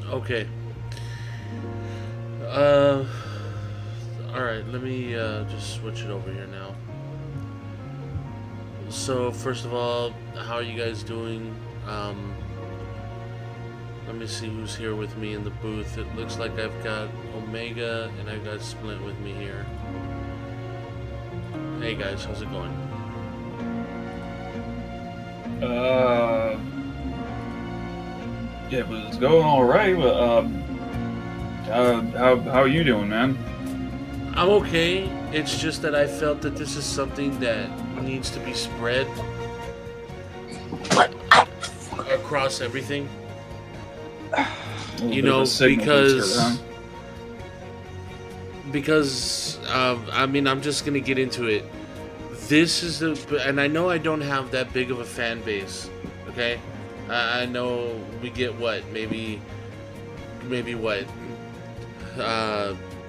Okay. Uh, all right. Let me just switch it over here now. So first of all, how are you guys doing? Um, Let me see who's here with me in the booth. It looks like I've got Omega and I've got Splint with me here. Hey guys, how's it going? Uh, yeah, it was going all right. But how are you doing, man? I'm okay. It's just that I felt that this is something that needs to be spread across everything. A little bit of a signal booster, huh? Because I mean I'm just gonna get into it. This is the and I know I don't have that big of a fan base. Okay, I know we get what maybe what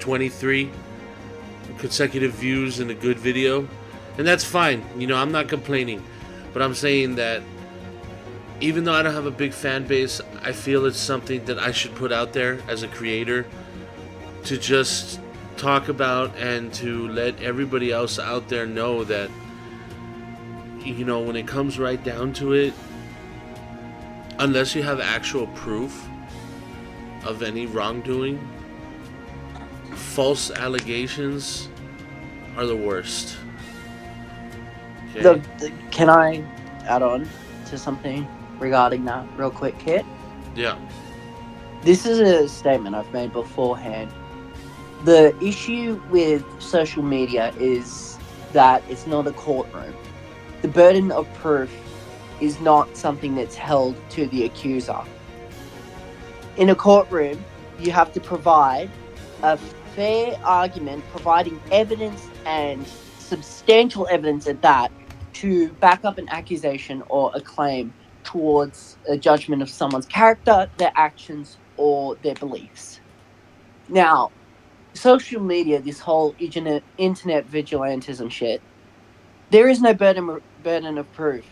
23 consecutive views in a good video, and that's fine. You know, I'm not complaining, but I'm saying that even though I don't have a big fan base, I feel it's something that I should put out there as a creator to just talk about and to let everybody else out there know that, you know, when it comes right down to it, unless you have actual proof of any wrongdoing, false allegations are the worst. Okay? Can I add on to something regarding that real quick, Kit? Yeah. This is a statement I've made beforehand. The issue with social media is that it's not a courtroom. The burden of proof is not something that's held to the accuser. In a courtroom, you have to provide a fair argument, providing evidence and substantial evidence at that to back up an accusation or a claim towards a judgment of someone's character, their actions, or their beliefs. Now, social media, this whole internet vigilantism shit, there is no burden of proof.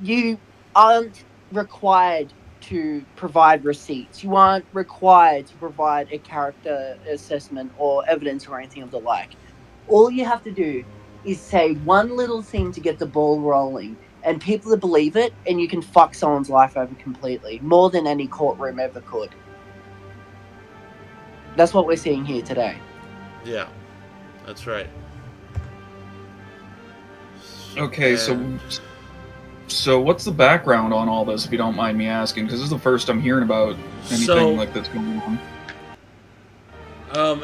You aren't required to provide receipts. You aren't required to provide a character assessment or evidence or anything of the like. All you have to do is say one little thing to get the ball rolling, and people will believe it, and you can fuck someone's life over completely, more than any courtroom ever could. That's what we're seeing here today. Yeah. That's right. Okay, And so what's the background on all this, if you don't mind me asking? Because this is the first I'm hearing about anything so like that's going on.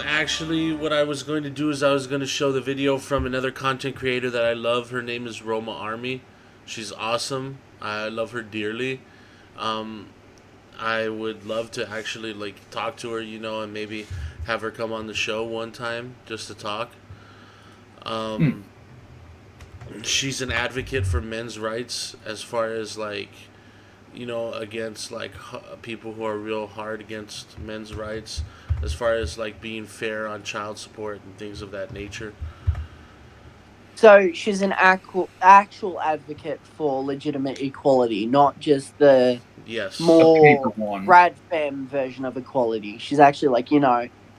actually what I was going to do is I was going to show the video from another content creator that I love. Her name is Roma Army. She's awesome. I love her dearly. Um, I would love to actually like talk to her, you know, and maybe have her come on the show one time just to talk. Hmm. Um, she's an advocate for men's rights as far as like, you know, against like people who are real hard against men's rights, as far as like being fair on child support and things of that nature. So she's an actual advocate for legitimate equality, not just the Yes. A paper more one. rad femme version of equality. She's actually like,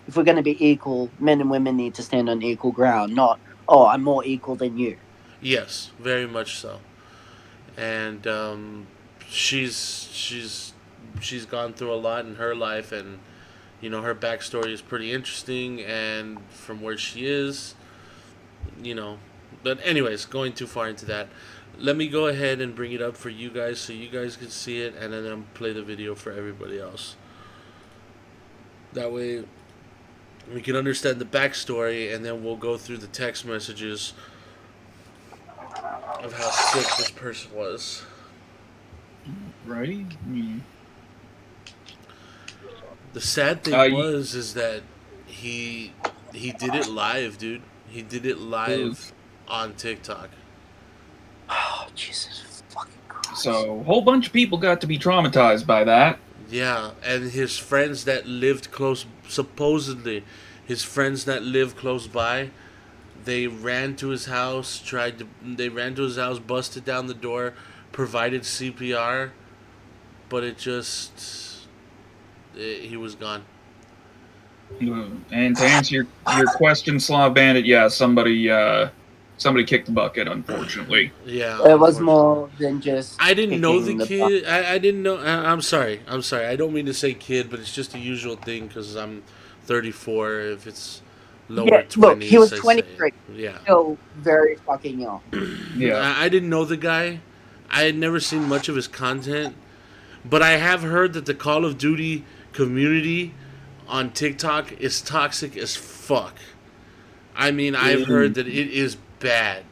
if we're going to be equal, men and women need to stand on equal ground, not, oh, I'm more equal than you. Yes, very much so. And she's she's gone through a lot in her life, and you know her backstory is pretty interesting. And from where she is, you know, but anyways, going too far into that, let me go ahead and bring it up for you guys so you guys can see it, and then I'll play the video for everybody else. That way, we can understand the backstory, and then we'll go through the text messages of how sick this person was. Right? Hmm. The sad thing Uh, was is that he he did it live, dude. He did it you- live on TikTok. Oh, Jesus fucking Christ. so a whole bunch of people got to be traumatized by that. Yeah, and his friends that lived close, supposedly, his friends that lived close by, they ran to his house, they ran to his house, busted down the door, provided CPR, but he was gone. And to answer your question, Slav Bandit, yeah, somebody kicked the bucket, unfortunately. Yeah, It was unfortunately. more than just. I didn't know the kicking bucket. kid. I didn't know. I'm sorry. I'm sorry. I don't mean to say kid, but it's just a usual thing because I'm 34. If it's lower Yeah, 20s, look, he was I say. 23. Yeah. Still very fucking young. Yeah. I didn't know the guy. I had never seen much of his content, but I have heard that the Call of Duty community on TikTok is toxic as fuck. I mean, I've heard that it is bad.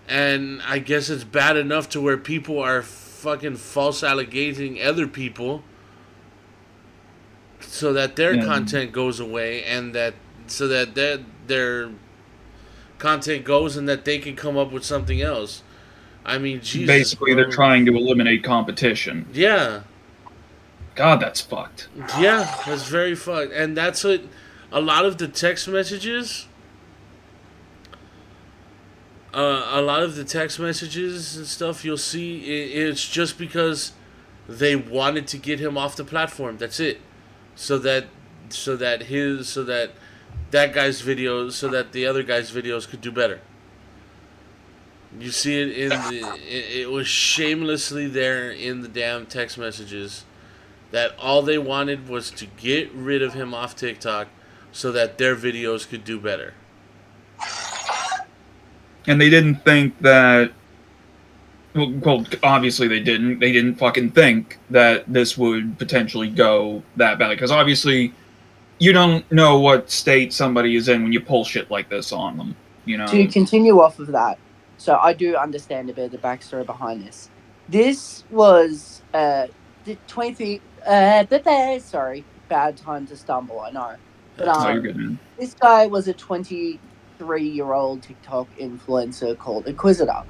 And I guess it's bad enough to where people are fucking false allegating other people so that their Yeah. content goes away and that so that their content goes and that they can come up with something else. I mean, Jesus. Basically, bro. they're trying to eliminate competition. Yeah. God, that's fucked. Yeah, that's very fucked. And that's what a lot of the text messages and stuff you'll see it's just because they wanted to get him off the platform. That's it. So that that guy's videos so that the other guy's videos could do better. You see it in it was shamelessly there in the damn text messages that all they wanted was to get rid of him off TikTok so that their videos could do better. And they didn't think that. Well, obviously they didn't. They didn't fucking think that this would potentially go that bad. Because obviously, you don't know what state somebody is in when you pull shit like this on them. You know. To continue off of that, so I do understand a bit of the backstory behind this. This was the 23. Sorry, bad time to stumble. I know, but Oh, you're good, man. this guy was a 23-year-old TikTok influencer called Inquisitor.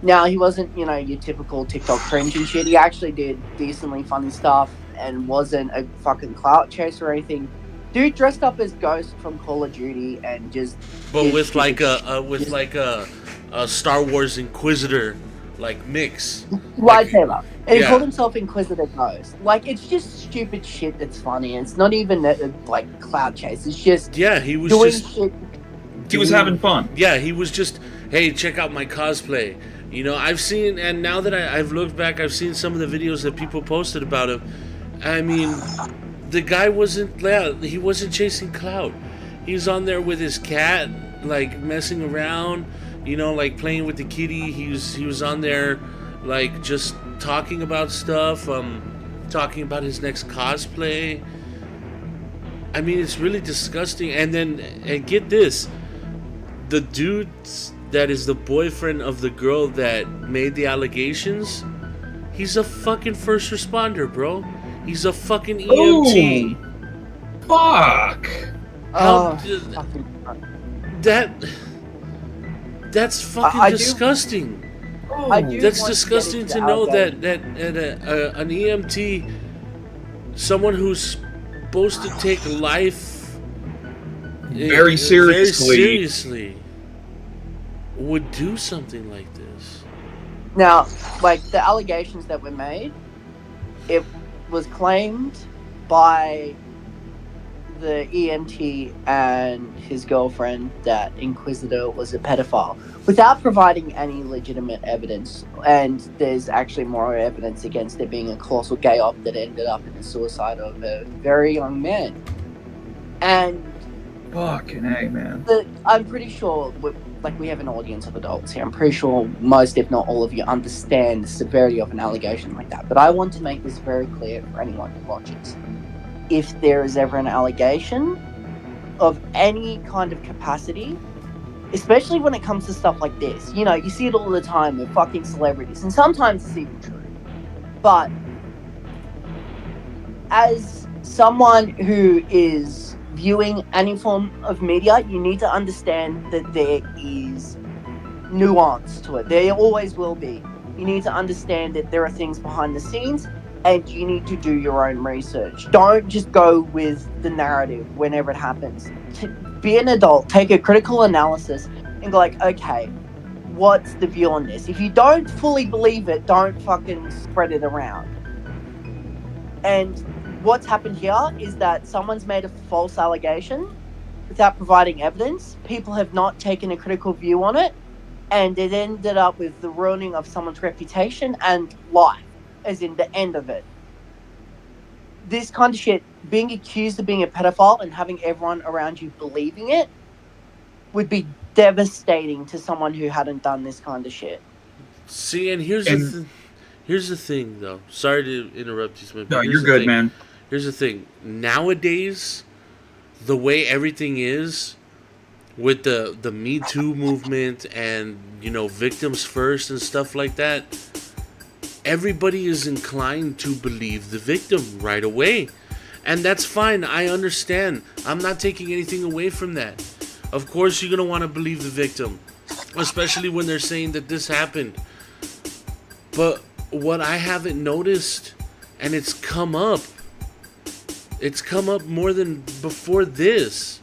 Now, he wasn't, your typical TikTok cringe and shit. He actually did decently funny stuff and wasn't a fucking clout chaser or anything. Dude dressed up as Ghost from Call of Duty and just... But with like a Star Wars Inquisitor like mix. lightsaber. And he Yeah. called himself Inquisitor Ghost. Like, it's just stupid shit that's funny. It's not even, like, clout chase. It's just Yeah, he was doing just shit... He was having fun. Yeah, he was just, hey, check out my cosplay. I've seen, and now that I've looked back, I've seen some of the videos that people posted about him. I mean, the guy he wasn't chasing clout. He was on there with his cat, like, messing around, like, playing with the kitty. He was on there, like, just talking about stuff, talking about his next cosplay. I mean, it's really disgusting. And get this, the dude that is the boyfriend of the girl that made the allegations, he's a fucking first responder, bro. He's a fucking EMT. Fuck. How- fucking... That's fucking I do- disgusting. I do That's want disgusting get to into know allegations. that an EMT, someone who's supposed to take life Very seriously. very seriously, would do something like this. Now, like, the allegations that were made, it was claimed by the EMT and his girlfriend that Inquisitor was a pedophile without providing any legitimate evidence. And there's actually more evidence against it being a colossal gay op that ended up in the suicide of a very young man. And Fucking A, man. I'm pretty sure, we have an audience of adults here. I'm pretty sure most, if not all of you, understand the severity of an allegation like that. But I want to make this very clear for anyone who watches. If there is ever an allegation of any kind of capacity, especially when it comes to stuff like this, you see it all the time with fucking celebrities, and sometimes it's even true. But as someone who is viewing any form of media, you need to understand that there is nuance to it. There always will be. You need to understand that there are things behind the scenes, and you need to do your own research. Don't just go with the narrative whenever it happens. Be an adult, take a critical analysis, and go like, okay, what's the view on this? If you don't fully believe it, don't fucking spread it around. And what's happened here is that someone's made a false allegation without providing evidence. People have not taken a critical view on it, and it ended up with the ruining of someone's reputation and life, as in the end of it. This kind of shit, being accused of being a pedophile and having everyone around you believing it, would be devastating to someone who hadn't done this kind of shit. See, and here's the thing, though. Sorry to interrupt you, Smith. No, you're good, man. Here's the thing. Nowadays, the way everything is, with the Me Too movement and, victims first and stuff like that, everybody is inclined to believe the victim right away. And that's fine. I understand. I'm not taking anything away from that. Of course you're going to want to believe the victim, especially when they're saying that this happened. But what I haven't noticed, and it's come up more than before this.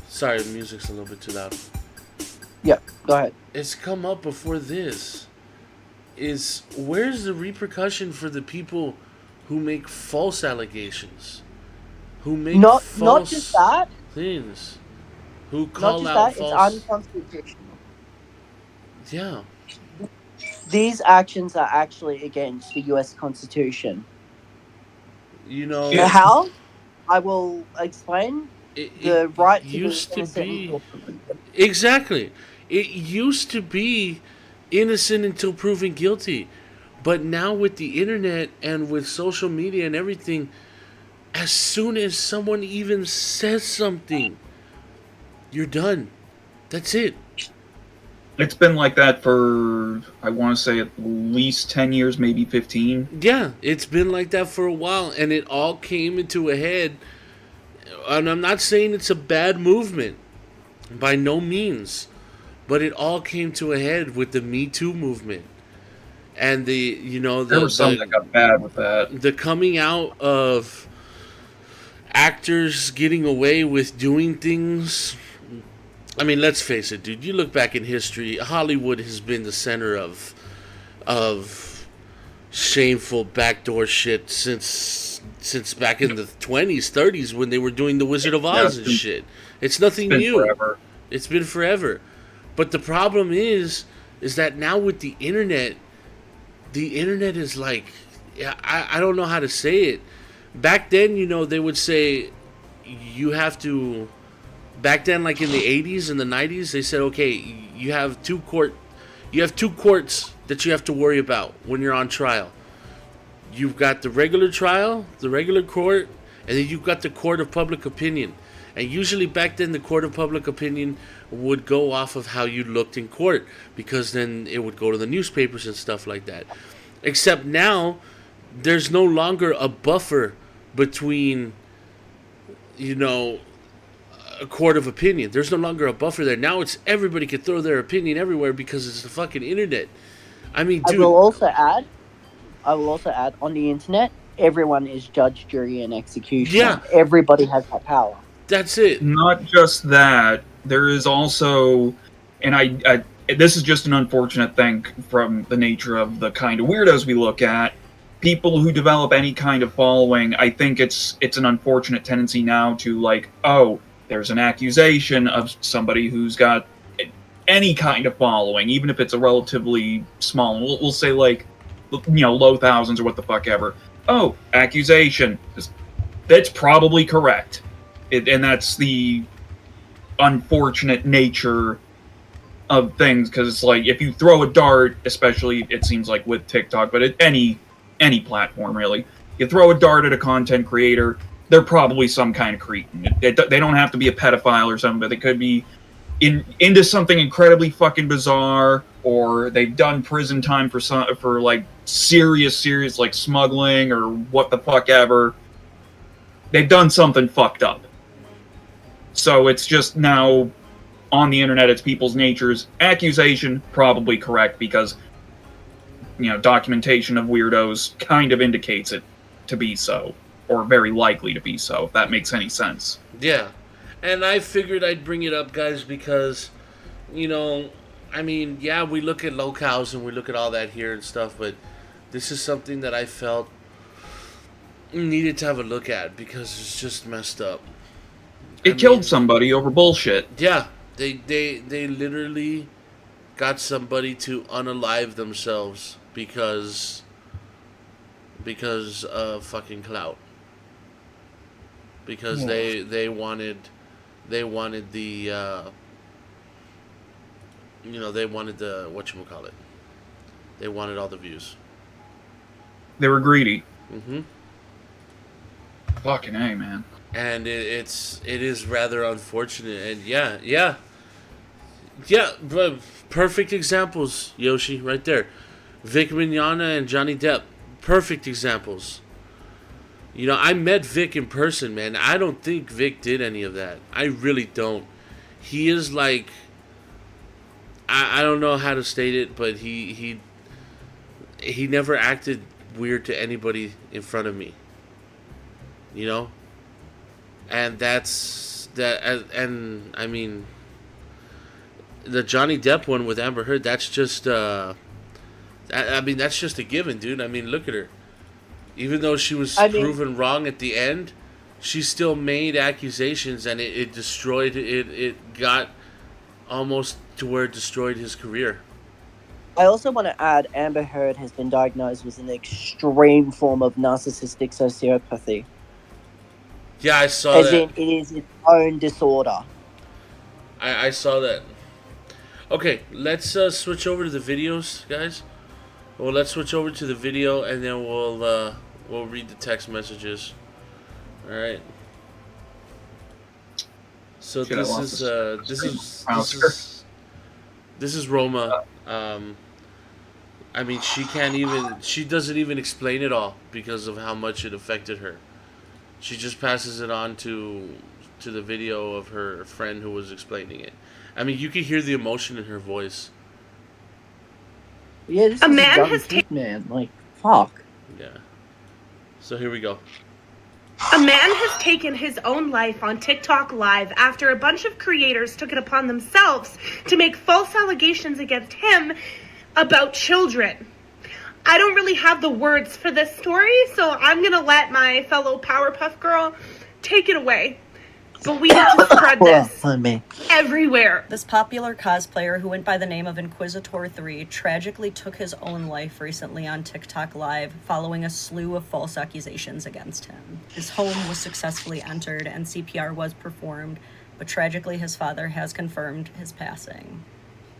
Sorry, the music's a little bit too loud. Yeah, go ahead. It's come up before this. Is where's the repercussion for the people who make false allegations? Who make Not false just that. things? Who Not call just out that. false? It's unconstitutional. Yeah. These actions are actually against the U.S. Constitution. Yeah. How? I will explain. The right to used be to innocent be until proven guilty. exactly. It used to be innocent until proven guilty, but now with the internet and with social media and everything, as soon as someone even says something, you're done. That's it. It's been like that for, I want to say, at least 10 years, maybe 15. Yeah, it's been like that for a while, and it all came into a head. And I'm not saying it's a bad movement, by no means, but it all came to a head with the Me Too movement, and There was some that got bad with that. the coming out of actors getting away with doing things. I mean, let's face it, dude. You look back in history, Hollywood has been the center of shameful backdoor shit since back in the 20s, 30s when they were doing the Wizard of Oz and shit. It's nothing Been new. forever. It's been forever. But the problem is that now with the internet is like, I don't know how to say it. Back then, they would say you have to. Back then, like in the 80s and the 90s, they said, okay, you have two courts that you have to worry about when you're on trial. You've got the regular trial, the regular court, and then you've got the court of public opinion. And usually back then, the court of public opinion would go off of how you looked in court, because then it would go to the newspapers and stuff like that. Except now, there's no longer a buffer between, a court of opinion. There's no longer a buffer there. Now it's everybody can throw their opinion everywhere because it's the fucking internet. I mean, dude. I will also add, on the internet, everyone is judge, jury, and executioner. Yeah. Everybody has that power. That's it. Not just that, there is also, and I this is just an unfortunate thing from the nature of the kind of weirdos we look at. People who develop any kind of following, I think it's an unfortunate tendency now to like, oh, there's an accusation of somebody who's got any kind of following, even if it's a relatively small, we'll say like, low thousands or what the fuck ever. Oh, accusation. That's probably correct. And that's the unfortunate nature of things, because it's like, if you throw a dart, especially it seems like with TikTok, but at any platform really, you throw a dart at a content creator, they're probably some kind of cretin. They don't have to be a pedophile or something, but they could be into something incredibly fucking bizarre, or they've done prison time for like serious like smuggling or what the fuck ever. They've done something fucked up. So it's just now on the internet, it's people's natures. Accusation, probably correct, because documentation of weirdos kind of indicates it to be so, or very likely to be so, if that makes any sense. Yeah. And I figured I'd bring it up, guys, because, I mean, yeah, we look at locales and we look at all that here and stuff, but this is something that I felt needed to have a look at because it's just messed up. It killed somebody over bullshit. Yeah, they literally got somebody to unalive themselves because of fucking clout. Because they wanted the they wanted the whatchamacallit. They wanted all the views. They were greedy. Mm-hmm. Fucking A, man. And it is rather unfortunate. And yeah, but perfect examples, Yoshi, right there. Vic Mignogna and Johnny Depp, perfect examples. You know, I met Vic in person, man. I don't think Vic did any of that. I really don't. He is like, I don't know how to state it, but he never acted weird to anybody in front of me. You know? And that's that, and I mean, the Johnny Depp one with Amber Heard, that's just I mean, that's just a given, dude. I mean, look at her. Even though she was proven wrong at the end, she still made accusations, and it destroyed it got almost to where it destroyed his career. I also want to add, Amber Heard has been diagnosed with an extreme form of narcissistic sociopathy. Yeah, I saw that. As in, it is its own disorder. I saw that. Okay, let's switch over to the videos, guys. Well, let's switch over to the video, and then we'll read the text messages. All right. So this is Roma. I mean, she doesn't even explain it all because of how much it affected her. She just passes it on to the video of her friend who was explaining it. I mean, you can hear the emotion in her voice. Yeah, this is a man man. Like, fuck. Yeah. So here we go. A man has taken his own life on TikTok Live after a bunch of creators took it upon themselves to make false allegations against him about children. I don't really have the words for this story, so I'm going to let my fellow Powerpuff Girl take it away. But we need to spread this everywhere. This popular cosplayer who went by the name of Inquisitor3 tragically took his own life recently on TikTok Live following a slew of false accusations against him. His home was successfully entered and CPR was performed, but tragically his father has confirmed his passing.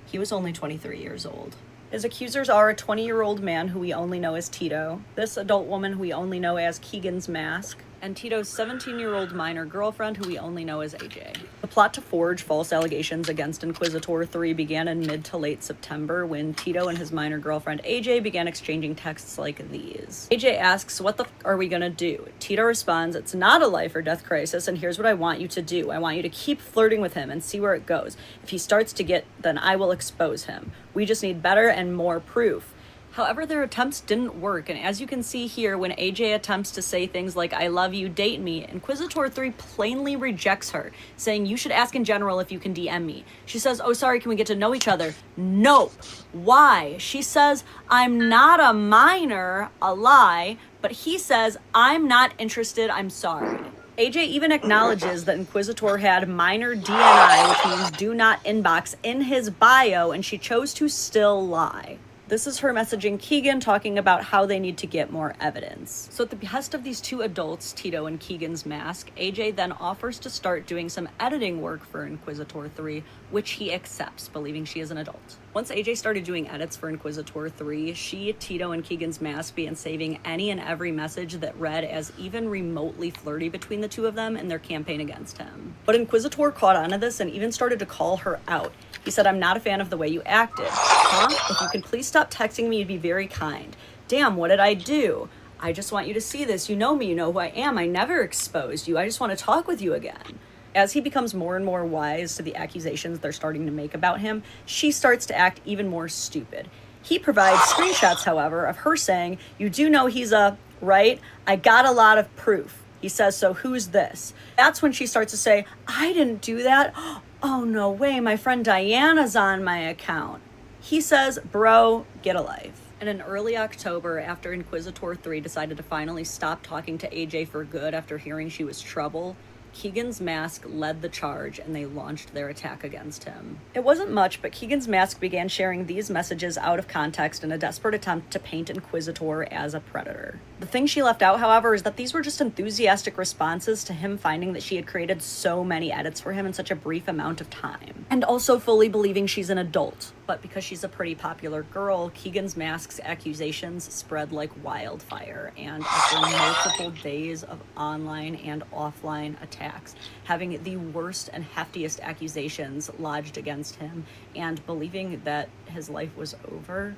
He was only 23 years old. His accusers are a 20-year-old man who we only know as Tito, this adult woman who we only know as Keegan's Mask, and Tito's 17-year-old minor girlfriend who we only know as AJ. The plot to forge false allegations against Inquisitor3 began in mid to late September when Tito and his minor girlfriend AJ began exchanging texts like these. AJ asks, "What the f are we gonna do?" Tito responds, "It's not a life or death crisis, and here's what I want you to do. I want you to keep flirting with him and see where it goes. If he starts to get, then I will expose him. We just need better and more proof." However, their attempts didn't work, and as you can see here, when AJ attempts to say things like, "I love you, date me," Inquisitor3 plainly rejects her, saying, "You should ask in general if you can DM me." She says, "Oh, sorry, can we get to know each other?" No. Why? She says, "I'm not a minor," a lie, but he says, "I'm not interested, I'm sorry." AJ even acknowledges that Inquisitor had minor DNI, which means do not inbox, in his bio, and she chose to still lie. This is her messaging Keegan, talking about how they need to get more evidence. So at the behest of these two adults, Tito and Keegan's Mask, AJ then offers to start doing some editing work for Inquisitor3, which he accepts, believing she is an adult. Once AJ started doing edits for Inquisitor3, she, Tito, and Keegan's Mask began saving any and every message that read as even remotely flirty between the two of them in their campaign against him. But Inquisitor caught on to this and even started to call her out. He said, "I'm not a fan of the way you acted." "Huh? If you could please stop texting me, you'd be very kind." "Damn, what did I do?" "I just want you to see this. You know me, you know who I am. I never exposed you. I just want to talk with you again." As he becomes more and more wise to the accusations they're starting to make about him, she starts to act even more stupid. He provides screenshots, however, of her saying, "You do know he's a, right? I got a lot of proof." He says, "So who's this?" That's when she starts to say, "I didn't do that. Oh, no way, my friend Diana's on my account." He says, "Bro, get a life." And in early October, after Inquisitor 3 decided to finally stop talking to AJ for good after hearing she was trouble, Keegan's Mask led the charge and they launched their attack against him. It wasn't much, but Keegan's Mask began sharing these messages out of context in a desperate attempt to paint Inquisitor as a predator. The thing she left out, however, is that these were just enthusiastic responses to him finding that she had created so many edits for him in such a brief amount of time. And also fully believing she's an adult. But because she's a pretty popular girl, Keegan's Mask's accusations spread like wildfire, and after multiple days of online and offline attacks, having the worst and heftiest accusations lodged against him, and believing that his life was over,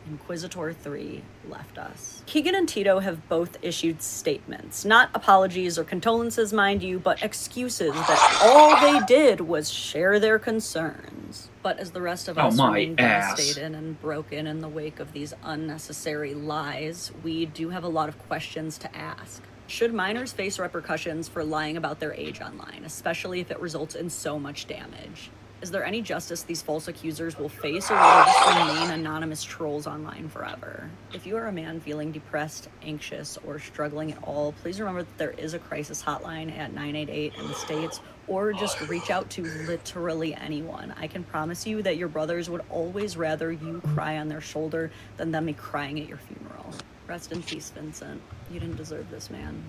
Inquisitor 3 left us. Keegan and Tito have both issued statements, not apologies or condolences, mind you, but excuses that all they did was share their concerns. But as the rest of us remain devastated and broken in the wake of these unnecessary lies, we do have a lot of questions to ask. Should minors face repercussions for lying about their age online, especially if it results in so much damage? Is there any justice these false accusers will face, or will they just remain anonymous trolls online forever? If you are a man feeling depressed, anxious, or struggling at all, please remember that there is a crisis hotline at 988 in the States, or just reach out to literally anyone. I can promise you that your brothers would always rather you cry on their shoulder than them be crying at your funeral. Rest in peace, Vincent. You didn't deserve this, man.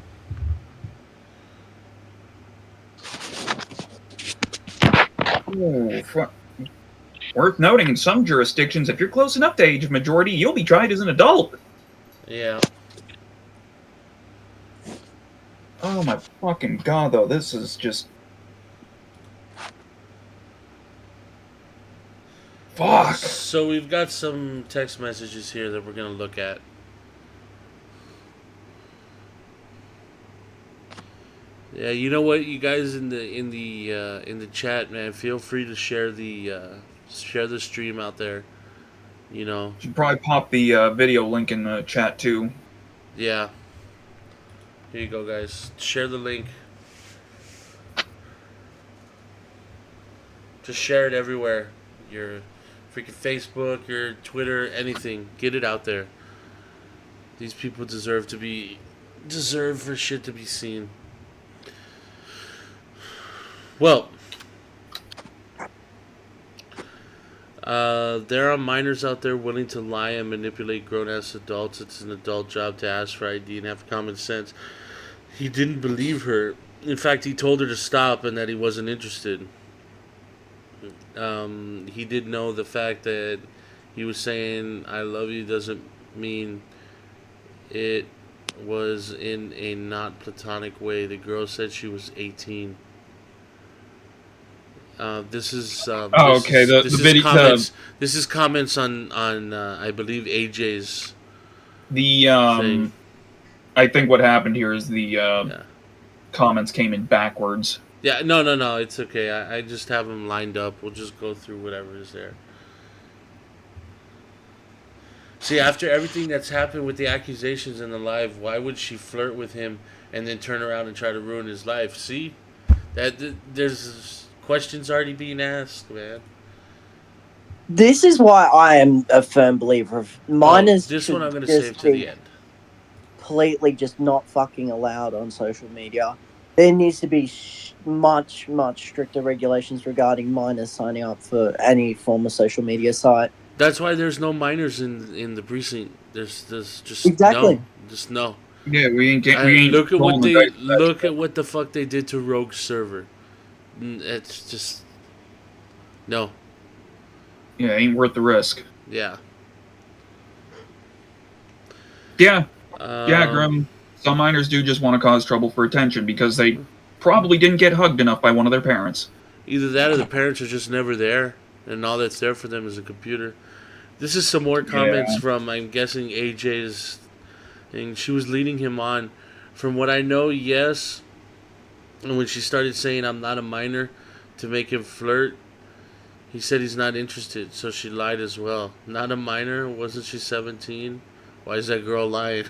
Ooh, worth noting, in some jurisdictions, if you're close enough to age of majority, you'll be tried as an adult. Yeah. Oh my fucking god, though, this is just... Fuck! So we've got some text messages here that we're going to look at. Yeah, you know what, you guys in the chat, man, feel free to share the stream out there. You know, Should probably pop the video link in the chat too. Yeah. Here you go, guys. Share the link. Just share it everywhere. Your freaking Facebook, your Twitter, anything. Get it out there. These people deserve for shit to be seen. Well, there are minors out there willing to lie and manipulate grown-ass adults. It's an adult job to ask for ID and have common sense. He didn't believe her. In fact, he told her to stop and that he wasn't interested. He did know the fact that he was saying I love you doesn't mean it was in a not platonic way. The girl said she was 18. This is comments. This is comments on I believe AJ's thing. I think what happened here is the comments came in backwards. Yeah, no, it's okay. I just have them lined up. We'll just go through whatever is there. See, after everything that's happened with the accusations in the live, why would she flirt with him and then turn around and try to ruin his life? See, that there's questions already being asked, man. This is why I am a firm believer of minors. This one I'm going to save to the end. Completely just not fucking allowed on social media. There needs to be much stricter regulations regarding minors signing up for any form of social media site. That's why there's no minors in the precinct. There's just exactly. No, just no. Yeah, we ain't look at what the fuck they did to Rogue's server. It's just no. Yeah, ain't worth the risk. Yeah. Yeah, Grim. Some minors do just want to cause trouble for attention because they probably didn't get hugged enough by one of their parents. Either that or the parents are just never there, and all that's there for them is a computer. This is some more comments from, I'm guessing, AJ's thing. She was leading him on. From what I know, yes. And when she started saying, I'm not a minor, to make him flirt, he said he's not interested, so she lied as well. Not a minor? Wasn't she 17? Why is that girl lying?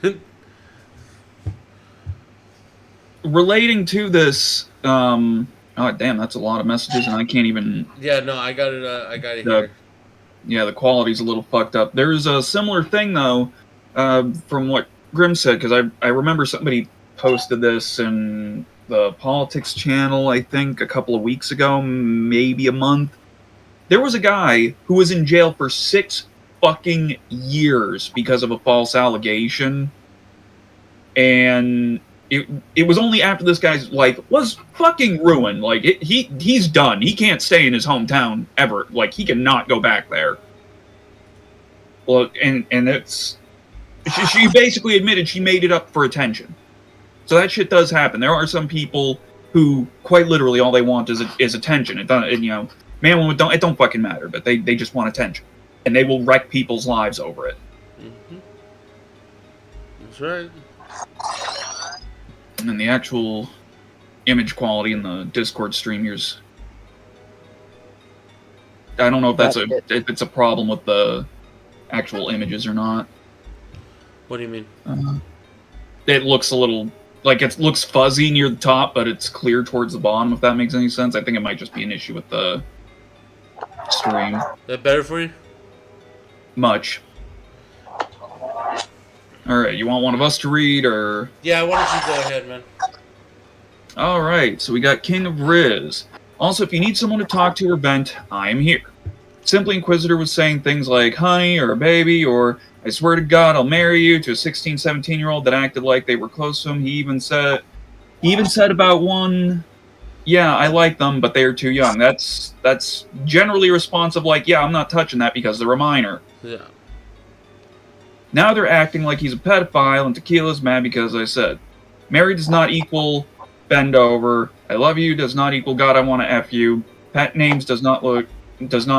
Relating to this, oh damn, that's a lot of messages, and I can't even. Yeah, no, I got it here. Yeah, the quality's a little fucked up. There's a similar thing though, from what Grim said, because I remember somebody posted this in the Politics channel, I think, a couple of weeks ago, maybe a month. There was a guy who was in jail for 6 fucking years because of a false allegation. And it was only after this guy's life was fucking ruined. Like, he's done. He can't stay in his hometown ever. Like, he cannot go back there. Well, and it's... She basically admitted she made it up for attention. So that shit does happen. There are some people who, quite literally, all they want is attention. It don't, you know, man, woman, it don't fucking matter, but they just want attention. And they will wreck people's lives over it. Mm-hmm. That's right. And the actual image quality in the Discord stream here's... I don't know if it's a problem with the actual images or not. What do you mean? It looks a little... Like, it looks fuzzy near the top, but it's clear towards the bottom, if that makes any sense. I think it might just be an issue with the stream. That better for you? Much. Alright, you want one of us to read, or... Yeah, why don't you go ahead, man? Alright, so we got King of Riz. Also, if you need someone to talk to or vent, I am here. Simply Inquisitor was saying things like, honey, or baby, or I swear to God I'll marry you, to a 16, 17-year-old that acted like they were close to him. He even said about one, yeah, I like them, but they are too young. That's generally responsive, like, yeah, I'm not touching that because they're a minor. Yeah. Now they're acting like he's a pedophile, and Tequila's mad because I said, marry does not equal bend over. I love you does not equal God, I want to F you. Pet names does not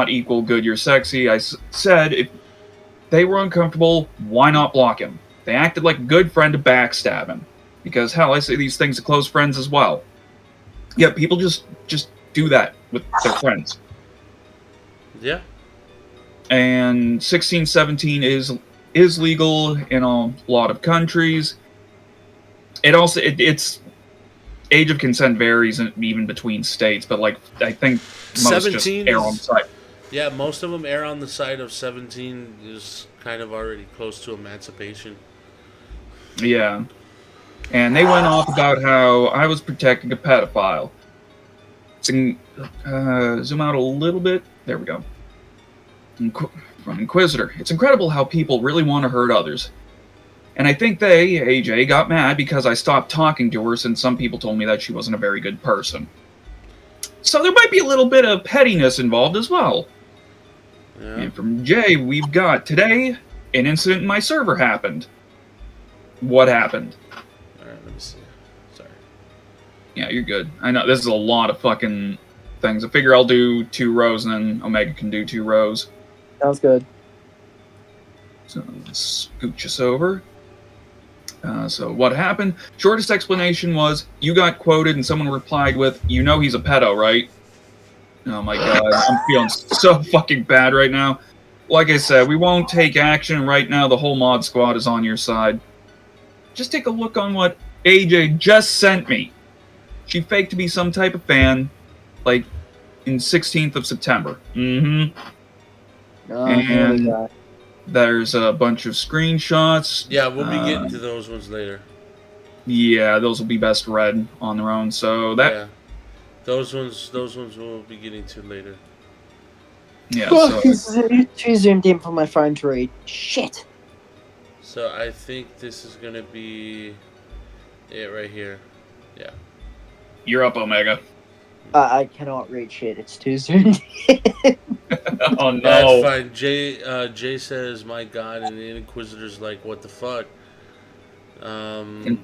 equal good, you're sexy. I said if they were uncomfortable, why not block him? They acted like a good friend to backstab him. Because, hell, I say these things to close friends as well. Yeah, people just do that with their friends. Yeah. And 16, 17 is legal in a lot of countries. It's age of consent varies even between states, but like I think most just err on the side. Yeah, most of them err on the side of 17 is kind of already close to emancipation. Yeah. And they went off about how I was protecting a pedophile. Zoom out a little bit. There we go. From Inquisitor. It's incredible how people really want to hurt others. And I think AJ, got mad because I stopped talking to her since some people told me that she wasn't a very good person. So there might be a little bit of pettiness involved as well. Yeah. And from Jay, we've got, today, an incident in my server happened. What happened? Alright, let me see. Sorry. Yeah, you're good. I know, this is a lot of fucking things. I figure I'll do 2 rows and then Omega can do 2 rows. Sounds good. So let's scooch us over. So what happened? Shortest explanation was, you got quoted and someone replied with, you know he's a pedo, right? Oh my god, I'm feeling so fucking bad right now. Like I said, we won't take action right now. The whole mod squad is on your side. Just take a look on what AJ just sent me. She faked to be some type of fan, like, in 16th of September. Mm-hmm. Oh, And- God. There's a bunch of screenshots. Yeah, we'll be getting to those ones later. Yeah, those will be best read on their own. So that, Yeah. Those ones we'll be getting to later. yeah. Oh, So too zoomed in for my phone to read. Shit. So I think this is gonna be it right here. Yeah. you're up, Omega. I cannot read shit. It's too zoomed in. Oh no. That's fine. Jay says, "My God," and the Inquisitor's like, "What the fuck?" And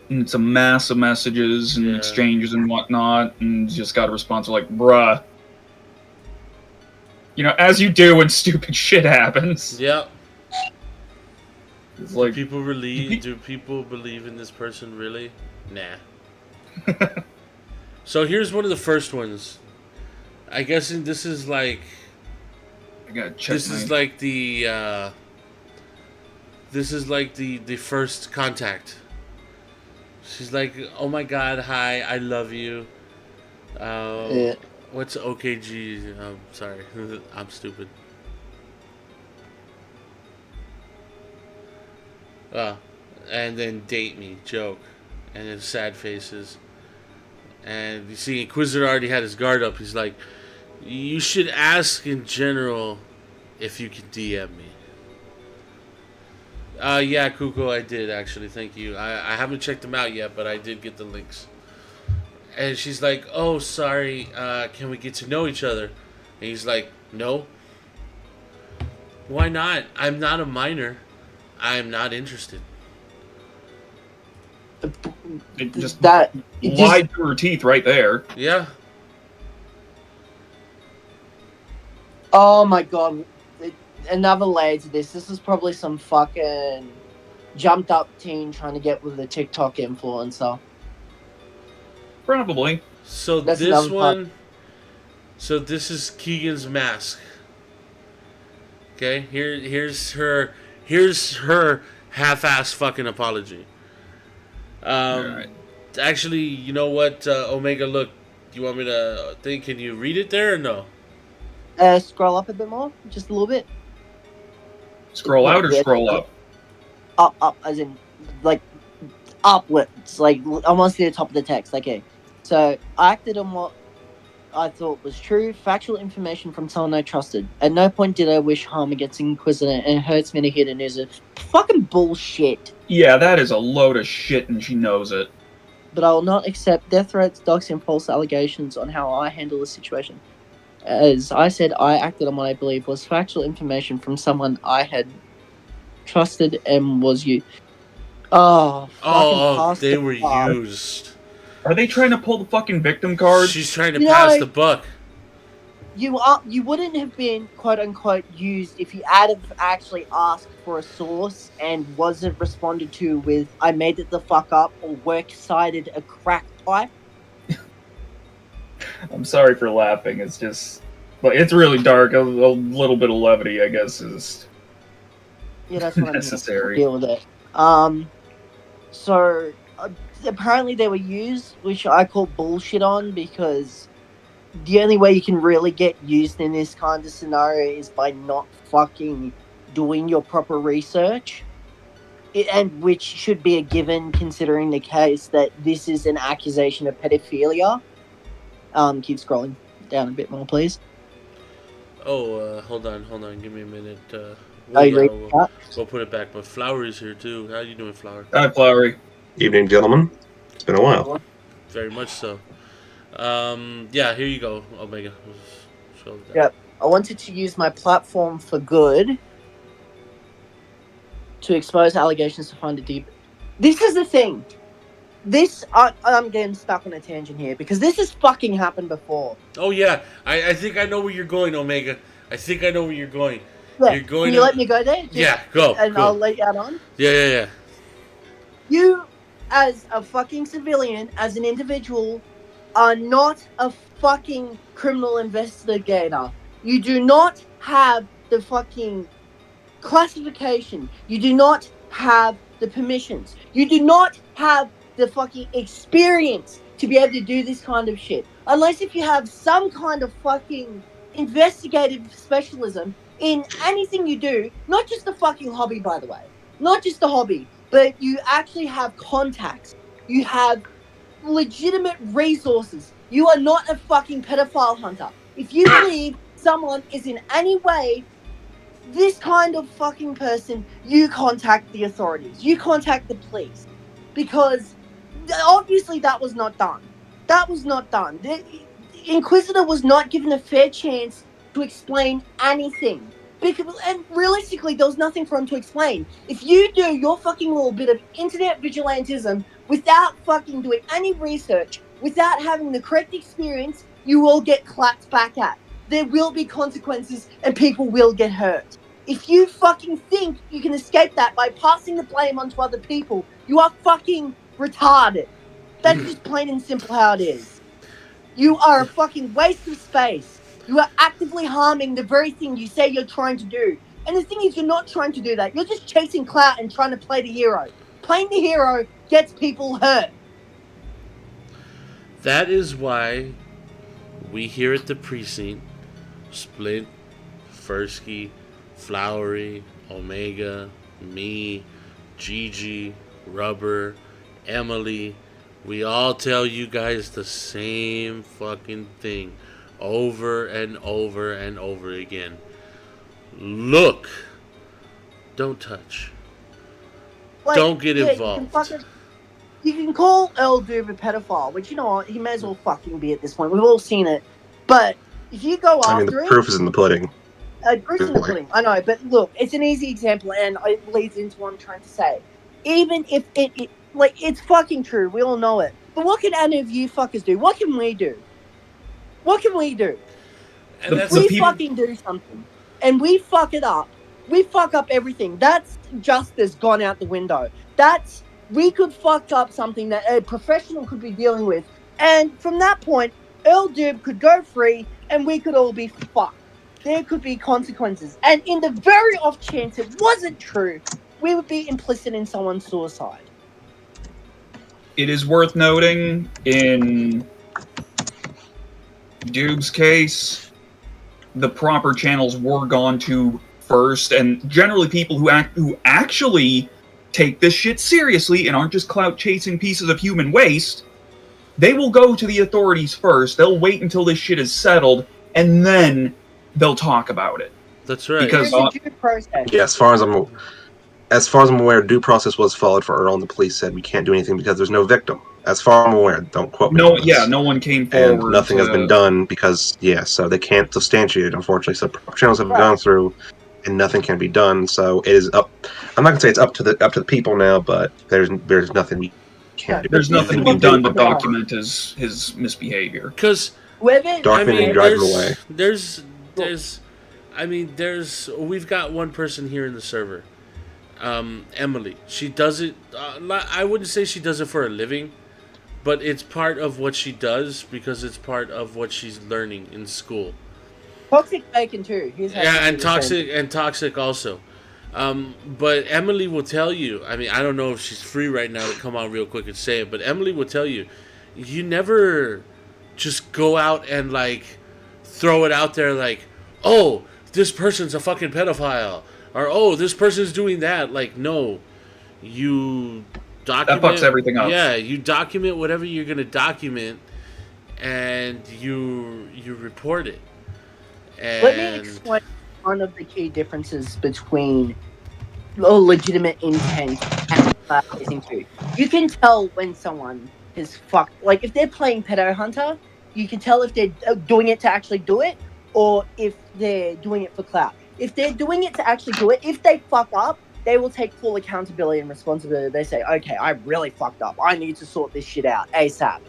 it's a mass of messages and Yeah. exchanges and whatnot, and just got a response like, bruh. You know, as you do when stupid shit happens. Yep. It's like, Do people believe in this person really? Nah. So here's one of the first ones. I guess this is like I gotta check this is like the first contact. She's like, "Oh my God, hi, I love you." Yeah. What's OKG? I'm sorry. I'm stupid. And then date me, joke. And then sad faces. And you see, Inquisitor already had his guard up. He's like, you should ask in general if you can DM me. Yeah, Kuko, I did actually. Thank you. I haven't checked them out yet, but I did get the links. And she's like, oh, sorry, can we get to know each other? And he's like, no. Why not? I'm not a minor. I'm not interested. It just That lied through her teeth right there. Yeah. Oh my god. Another layer to this. This is probably some fucking jumped up teen trying to get with a TikTok influencer. Probably. So That's this another part. one... So this is Keegan's mask. Okay? Here's her half-ass fucking apology. Alright. Actually, you know what, Omega, look, you want me to think, can you read it there or no? Scroll up a bit more, just a little bit. Scroll out or Yeah. scroll up? Up, as in, like, upwards, like, almost to the top of the text. Okay, so I acted on what I thought was true, factual information from someone I trusted. At no point did I wish harm against Inquisitor, and it hurts me to hear the news of fucking bullshit. Yeah, that is a load of shit and she knows it. But I will not accept death threats, doxing, and false allegations on how I handle the situation. As I said, I acted on what I believe was factual information from someone I had trusted and was you. Oh, fucking They pass were the buck. used. Are they trying to pull the fucking victim card? She's trying to You pass know, the buck. You wouldn't have been quote unquote used if you had have actually asked for a source and wasn't responded to with "I made it the fuck up" or "work cited a crack pipe." I'm sorry for laughing. It's just, but it's really dark. A little bit of levity, I guess, is Yeah, that's what necessary. I mean. Deal with it. So apparently they were used, which I call bullshit on because the only way you can really get used in this kind of scenario is by not fucking doing your proper research. And which should be a given considering the case that this is an accusation of pedophilia. Keep scrolling down a bit more, please. Oh, hold on. Give me a minute. You read that? We'll put it back. But Flower is here too. How you doing, Flower? Hi, Flowery. Evening, gentlemen. It's been a while. Very much so. Yeah, here you go, Omega. Scroll down. Yep. I wanted to use my platform for good to expose allegations to find a deep. This is the thing. I'm getting stuck on a tangent here because this has fucking happened before. Oh yeah, I think I know where you're going, Omega. I think I know where you're going. Yeah. You're going Can you to- let me go there? Yeah, go. And go. I'll let you out on. Yeah. You, as a fucking civilian, as an individual, are not a fucking criminal investigator. You do not have the fucking classification. You do not have the permissions. You do not have the fucking experience to be able to do this kind of shit. Unless if you have some kind of fucking investigative specialism in anything you do, not just the fucking hobby, by the way. Not just the hobby, but you actually have contacts. You have legitimate resources. You are not a fucking pedophile hunter. If you believe someone is in any way this kind of fucking person, you contact the authorities. You contact the police. Because obviously that was not done. That was not done. The Inquisitor was not given a fair chance to explain anything. Because, and realistically, there was nothing for him to explain. If you do your fucking little bit of internet vigilantism without fucking doing any research, without having the correct experience, you will get clapped back at. There will be consequences and people will get hurt. If you fucking think you can escape that by passing the blame onto other people, you are fucking retarded. That's just plain and simple how it is. You are a fucking waste of space. You are actively harming the very thing you say you're trying to do. And the thing is, you're not trying to do that. You're just chasing clout and trying to play the hero. Playing the hero gets people hurt. That is why we here at the precinct, Splint, Fursky, Flowery, Omega, me, Gigi, Rubber, Emily, we all tell you guys the same fucking thing over and over and over again. Look, don't touch. Like, Don't get yeah, involved. You can call Earl Doob a pedophile, which, you know what, he may as well fucking be at this point. We've all seen it. But if you go I mean, after the him... proof is in the pudding. Proof's in the pudding, I know, but look, it's an easy example, and it leads into what I'm trying to say. Even if it's fucking true, we all know it. But what can any of you fuckers do? What can we do? What can we do? And that's We fucking do something, and we fuck it up. We fuck up everything. That's justice gone out the window. We could fuck up something that a professional could be dealing with, and from that point, Earl Doob could go free, and we could all be fucked. There could be consequences, and in the very off chance it wasn't true, we would be implicit in someone's suicide. It is worth noting, in Doob's case, the proper channels were gone to first, and generally people who actually take this shit seriously and aren't just clout chasing pieces of human waste, they will go to the authorities first. They'll wait until this shit is settled, and then they'll talk about it. That's right. Because- There's a due process. Yeah, as far as I'm aware, due process was followed for Earl, and the police said we can't do anything because there's no victim. As far as I'm aware, don't quote me. No, on this. yeah, no one came forward. And nothing has been done because, so they can't substantiate it, unfortunately. So channels have Right. gone through, and nothing can be done. So it is up. I'm not gonna say it's up to the people now, but there's nothing we can do. There's nothing to be Nothing done to to be done. document his misbehavior. Because Whether Document and drive it away. we've got one person here in the server, Emily. She does it. I wouldn't say she does it for a living, but it's part of what she does because it's part of what she's learning in school. Toxic Bacon too. He's had Yeah, to and do the same. toxic also. But Emily will tell you. I mean, I don't know if she's free right now to come on real quick and say it, but Emily will tell you, you never just go out and like throw it out there like, oh, this person's a fucking pedophile, or oh, this person's doing that. Like, no, you document. That fucks everything up. Yeah, you document whatever you're gonna document, and you report it. And Let me explain one of the key differences between legitimate intent and facing too. You can tell when someone is fucked. Like, if they're playing Pedo Hunter, you can tell if they're doing it to actually do it, or if they're doing it for clout. If they're doing it to actually do it, if they fuck up, they will take full accountability and responsibility. They say, okay, I really fucked up. I need to sort this shit out ASAP.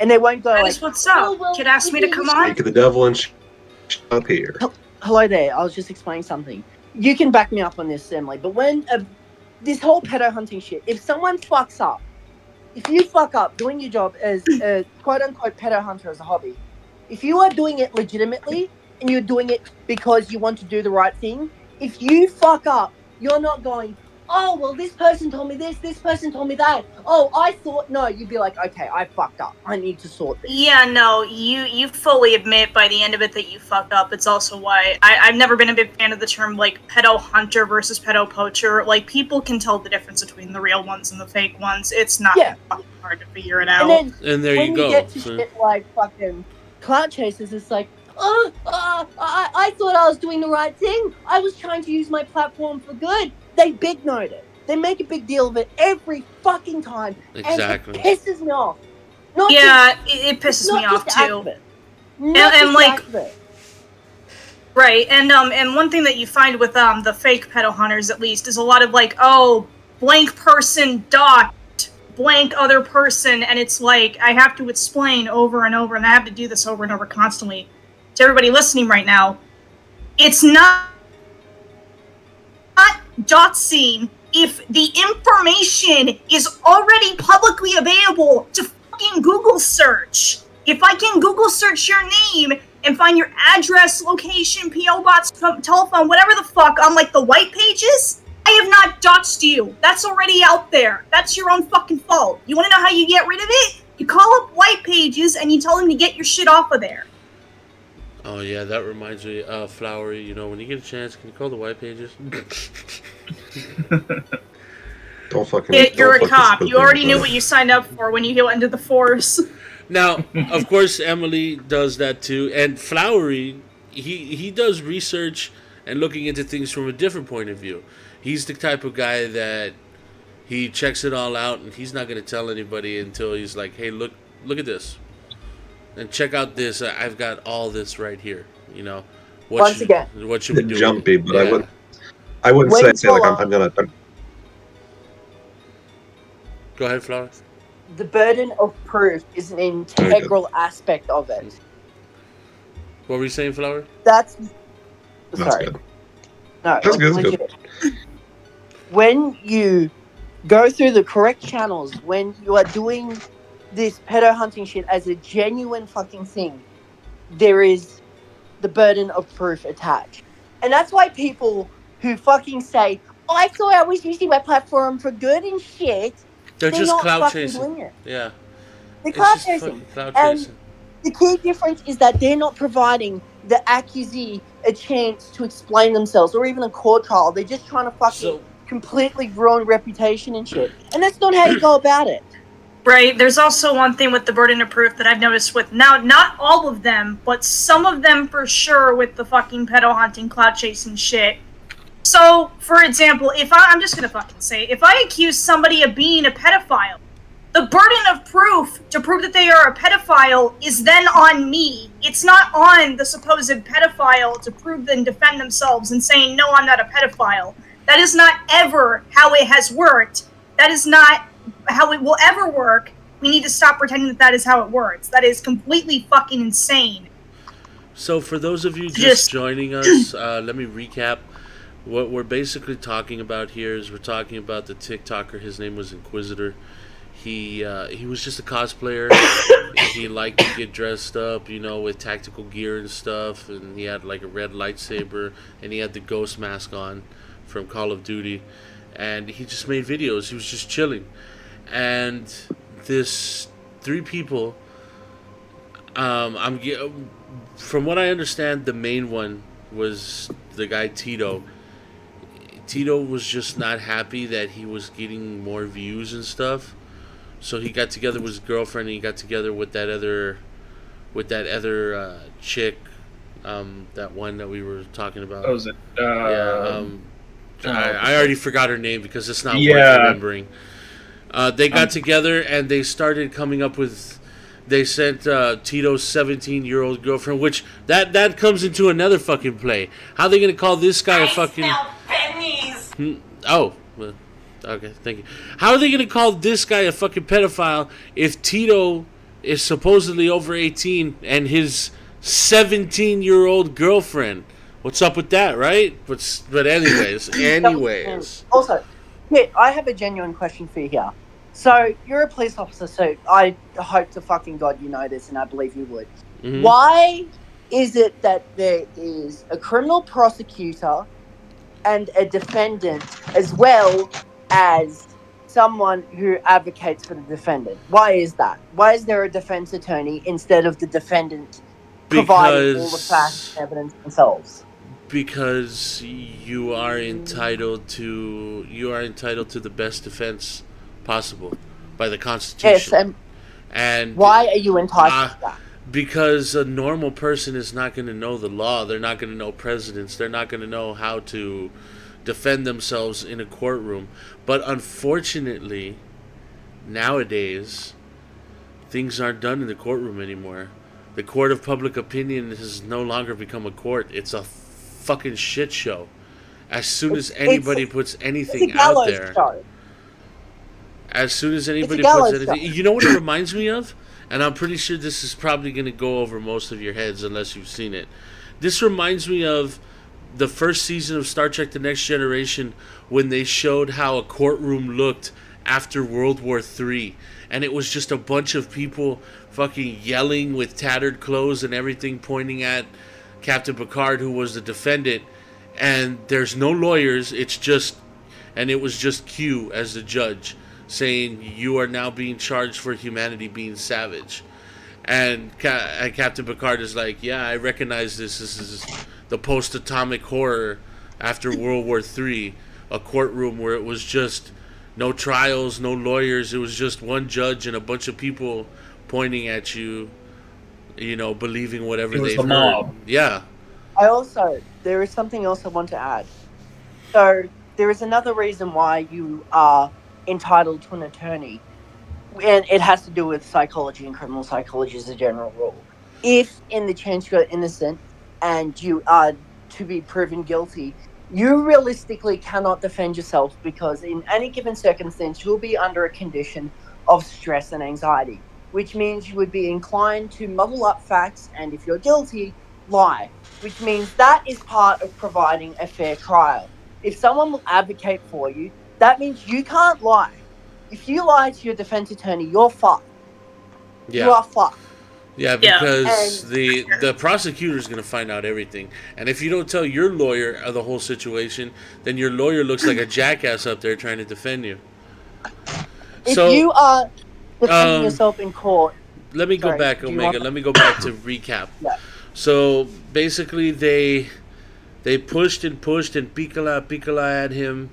And they won't go That like, is what's up. "Oh, well, Kid asked me to come on. Speak of the devil and up here. hello there, I was just explaining something. You can back me up on this, Emily, but when this whole pedo hunting shit, if someone fucks up, if you fuck up doing your job as a quote-unquote pedo hunter as a hobby, if you are doing it legitimately and you're doing it because you want to do the right thing, if you fuck up, you're not going, oh, well, this person told me this person told me that. Oh, I thought, no, you'd be like, okay, I fucked up. I need to sort this. Yeah, no, you fully admit by the end of it that you fucked up. It's also why I've never been a big fan of the term, like, pedo hunter versus pedo poacher. Like, people can tell the difference between the real ones and the fake ones. It's not fucking hard to figure it out. And then And there when you go. get to So- shit like fucking clout chasers, it's like, I thought I was doing the right thing. I was trying to use my platform for good. They big note it. They make a big deal of it every fucking time. Exactly. And it pisses me off. Not Yeah, it pisses just, me not off just the too. act of it. Not and, just like, the act of it. Right, and one thing that you find with the fake pedo hunters at least is a lot of like, oh, blank person dot blank other person, and it's like I have to explain over and over, and I have to do this over and over constantly to everybody listening right now. It's not dot scene if the information is already publicly available to fucking Google search. If I can Google search your name and find your address, location, P.O. box, telephone, whatever the fuck on like the white pages, I have not doxed you. That's already out there. That's your own fucking fault. You want to know how you get rid of it? You call up white pages and you tell them to get your shit off of there. Oh yeah, that reminds me, Flowery. You know, when you get a chance, can you call the white pages? Don't fucking. You're don't a fucking cop. spook You me, already knew bud. what you signed up for when you went into the force. Now, of course, Emily does that too, and Flowery, he does research and looking into things from a different point of view. He's the type of guy that he checks it all out, and he's not going to tell anybody until he's like, "Hey, look at this, and check out this. I've got all this right here." You know, Once should, again, what should we do? Jumpy, but Yeah. I wouldn't When say like you're- I'm gonna. Go ahead, Flower. the burden of proof is an integral aspect of it. What were you saying, Flower? That's That's sorry. good. No, That's good, that's legit. When you go through the correct channels, when you are doing this pedo hunting shit as a genuine fucking thing, there is the burden of proof attached. And that's why people who fucking say, "Oh, I thought I was using my platform for good and shit," They're just not clout fucking chasing. doing it. Yeah, They're it's clout just chasing. fucking clout And chasing. the key difference is that they're not providing the accusee a chance to explain themselves or even a court trial. They're just trying to fucking So completely ruin reputation and shit. And that's not how you go about it. Right. There's also one thing with the burden of proof that I've noticed with now, not all of them, but some of them for sure with the fucking pedo hunting, clout chasing shit. So, for example, I'm just gonna fucking say, if I accuse somebody of being a pedophile, the burden of proof to prove that they are a pedophile is then on me. It's not on the supposed pedophile to prove and defend themselves and saying, no, I'm not a pedophile. That is not ever how it has worked. That is not how it will ever work. We need to stop pretending that is how it works. That is completely fucking insane. So for those of you just Just- joining us, let me recap. What we're basically talking about here is we're talking about the TikToker. His name was Inquisitor. He was just a cosplayer. He liked to get dressed up, you know, with tactical gear and stuff. And he had like a red lightsaber, and he had the ghost mask on from Call of Duty. And he just made videos. He was just chilling. And this 3 people. From what I understand, the main one was the guy Tito. Tito was just not happy that he was getting more views and stuff, so he got together with his girlfriend and he got together with that other chick, that one that we were talking about. What was it? I already forgot her name because it's not worth Yeah. remembering. They got together and they started coming up with. They sent Tito's 17-year-old girlfriend, which that comes into another fucking play. How are they gonna call this guy a fucking? Oh, well, okay, thank you. How are they gonna call this guy a fucking pedophile if Tito is supposedly over 18 and his 17-year-old girlfriend? What's up with that, right? But anyways. Also, Pete, I have a genuine question for you here. So, you're a police officer, so I hope to fucking God you know this, and I believe you would. Mhm. Why is it that there is a criminal prosecutor and a defendant as well as someone who advocates for the defendant? Why is that? Why is there a defense attorney instead of the defendant providing all the facts and evidence themselves? Because you are entitled to the best defense possible by the Yes, Constitution. And why are you entitled to that? because a normal person is not going to know the law. They're not going to know precedents. They're not going to know how to defend themselves in a courtroom. But unfortunately, nowadays, things aren't done in the courtroom anymore. The court of public opinion has no longer become a court. It's a fucking shit show. As soon as anybody puts It's anything a out gallows there, show. as soon as anybody gallows puts anything, show. you know what it reminds me of? And I'm pretty sure this is probably going to go over most of your heads unless you've seen it. This reminds me of the first season of Star Trek The Next Generation when they showed how a courtroom looked after World War III. And it was just a bunch of people fucking yelling with tattered clothes and everything, pointing at Captain Picard, who was the defendant. And there's no lawyers, and it was just Q as the judge saying, you are now being charged for humanity being savage. And Captain Picard is like, yeah, I recognize this. This is the post-atomic horror after World War III. A courtroom where it was just no trials, no lawyers. It was just one judge and a bunch of people pointing at you, you know, believing whatever It was they've the heard. mob. Yeah. There is something else I want to add. So, there is another reason why you are entitled to an attorney, and it has to do with psychology and criminal psychology as a general rule. If, in the chance you're innocent and you are to be proven guilty, you realistically cannot defend yourself because in any given circumstance, you'll be under a condition of stress and anxiety, which means you would be inclined to muddle up facts and, if you're guilty, lie, which means that is part of providing a fair trial. If someone will advocate for you, that means you can't lie. If you lie to your defense attorney, you're fucked. Yeah. You are fucked. Yeah, because the prosecutor is going to find out everything. And if you don't tell your lawyer of the whole situation, then your lawyer looks like a jackass up there trying to defend you. If So, you are defending yourself in court, let me go Sorry, back, do you Omega. want- Let me go back to recap. Yeah. So basically, they pushed and Piccola at him,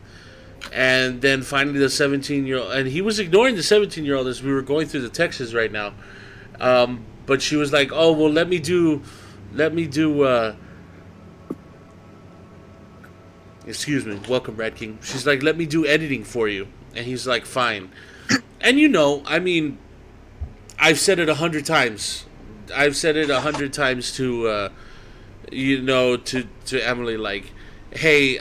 and then finally the 17-year-old, and he was ignoring the 17-year-old as we were going through the texts right now. But she was like, "Oh well, let me do." Excuse me, welcome, Red King. She's like, "Let me do editing for you," and he's like, "Fine." And you know, I mean, I've said it 100 times. I've said it 100 times to, to Emily, like, hey,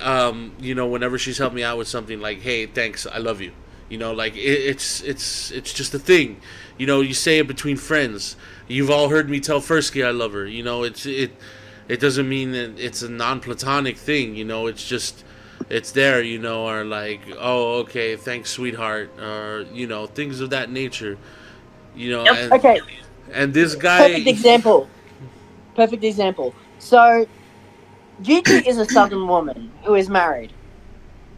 whenever she's helped me out with something, like, hey, thanks, I love you. You know, like, it's just a thing. You know, you say it between friends. You've all heard me tell Fursky I love her. You know, it doesn't mean that it's a non-platonic thing. You know, it's just, it's there, you know, or like, oh, okay, thanks, sweetheart, or, you know, things of that nature. You know, Yep. and, okay, and this guy... Perfect example. So, Gigi is a Southern woman who is married.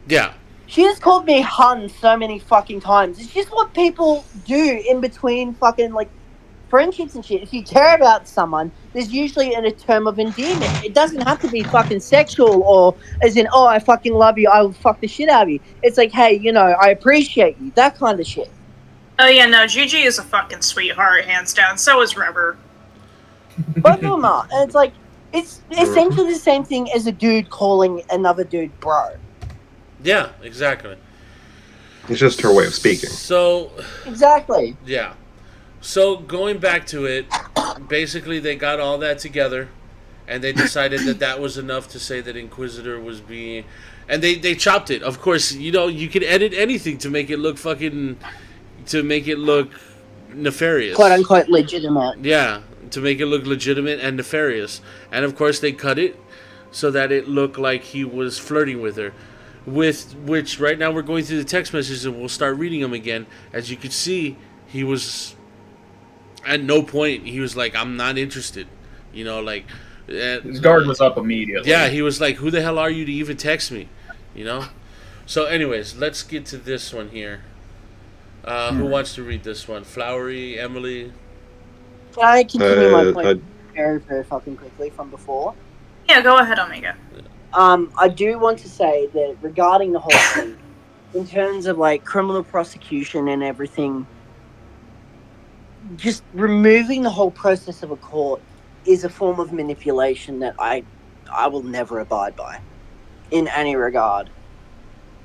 Yeah. She has called me hun so many fucking times. It's just what people do in between fucking, like, friendships and shit. If you care about someone, there's usually a term of endearment. It doesn't have to be fucking sexual or as in, oh, I fucking love you, I will fuck the shit out of you. It's like, hey, you know, I appreciate you. That kind of shit. Oh yeah, no, Gigi is a fucking sweetheart, hands down. So is Rever. Both of them are. And it's like, it's essentially the same thing as a dude calling another dude bro. Yeah, exactly. It's just her way of speaking. So, Exactly. yeah. So, going back to it, basically they got all that together, and they decided that that was enough to say that Inquisitor was being... And they chopped it. Of course, you know, you can edit anything to make it look fucking... To make it look nefarious. Quote unquote legitimate. Yeah, to make it look legitimate and nefarious. And of course they cut it so that it looked like he was flirting with her. With which, right now we're going through the text messages and we'll start reading them again. As you can see, he was... At no point, he was like, I'm not interested. You know, like... His guard was up immediately. Yeah, he was like, who the hell are you to even text me? You know? So anyways, let's get to this one here. Who wants to read this one? Flowery, Emily? Can I continue my point I- very, very fucking quickly from before? Yeah, go ahead, Omega. I do want to say that regarding the whole thing, in terms of like criminal prosecution and everything, just removing the whole process of a court is a form of manipulation that I will never abide by, in any regard.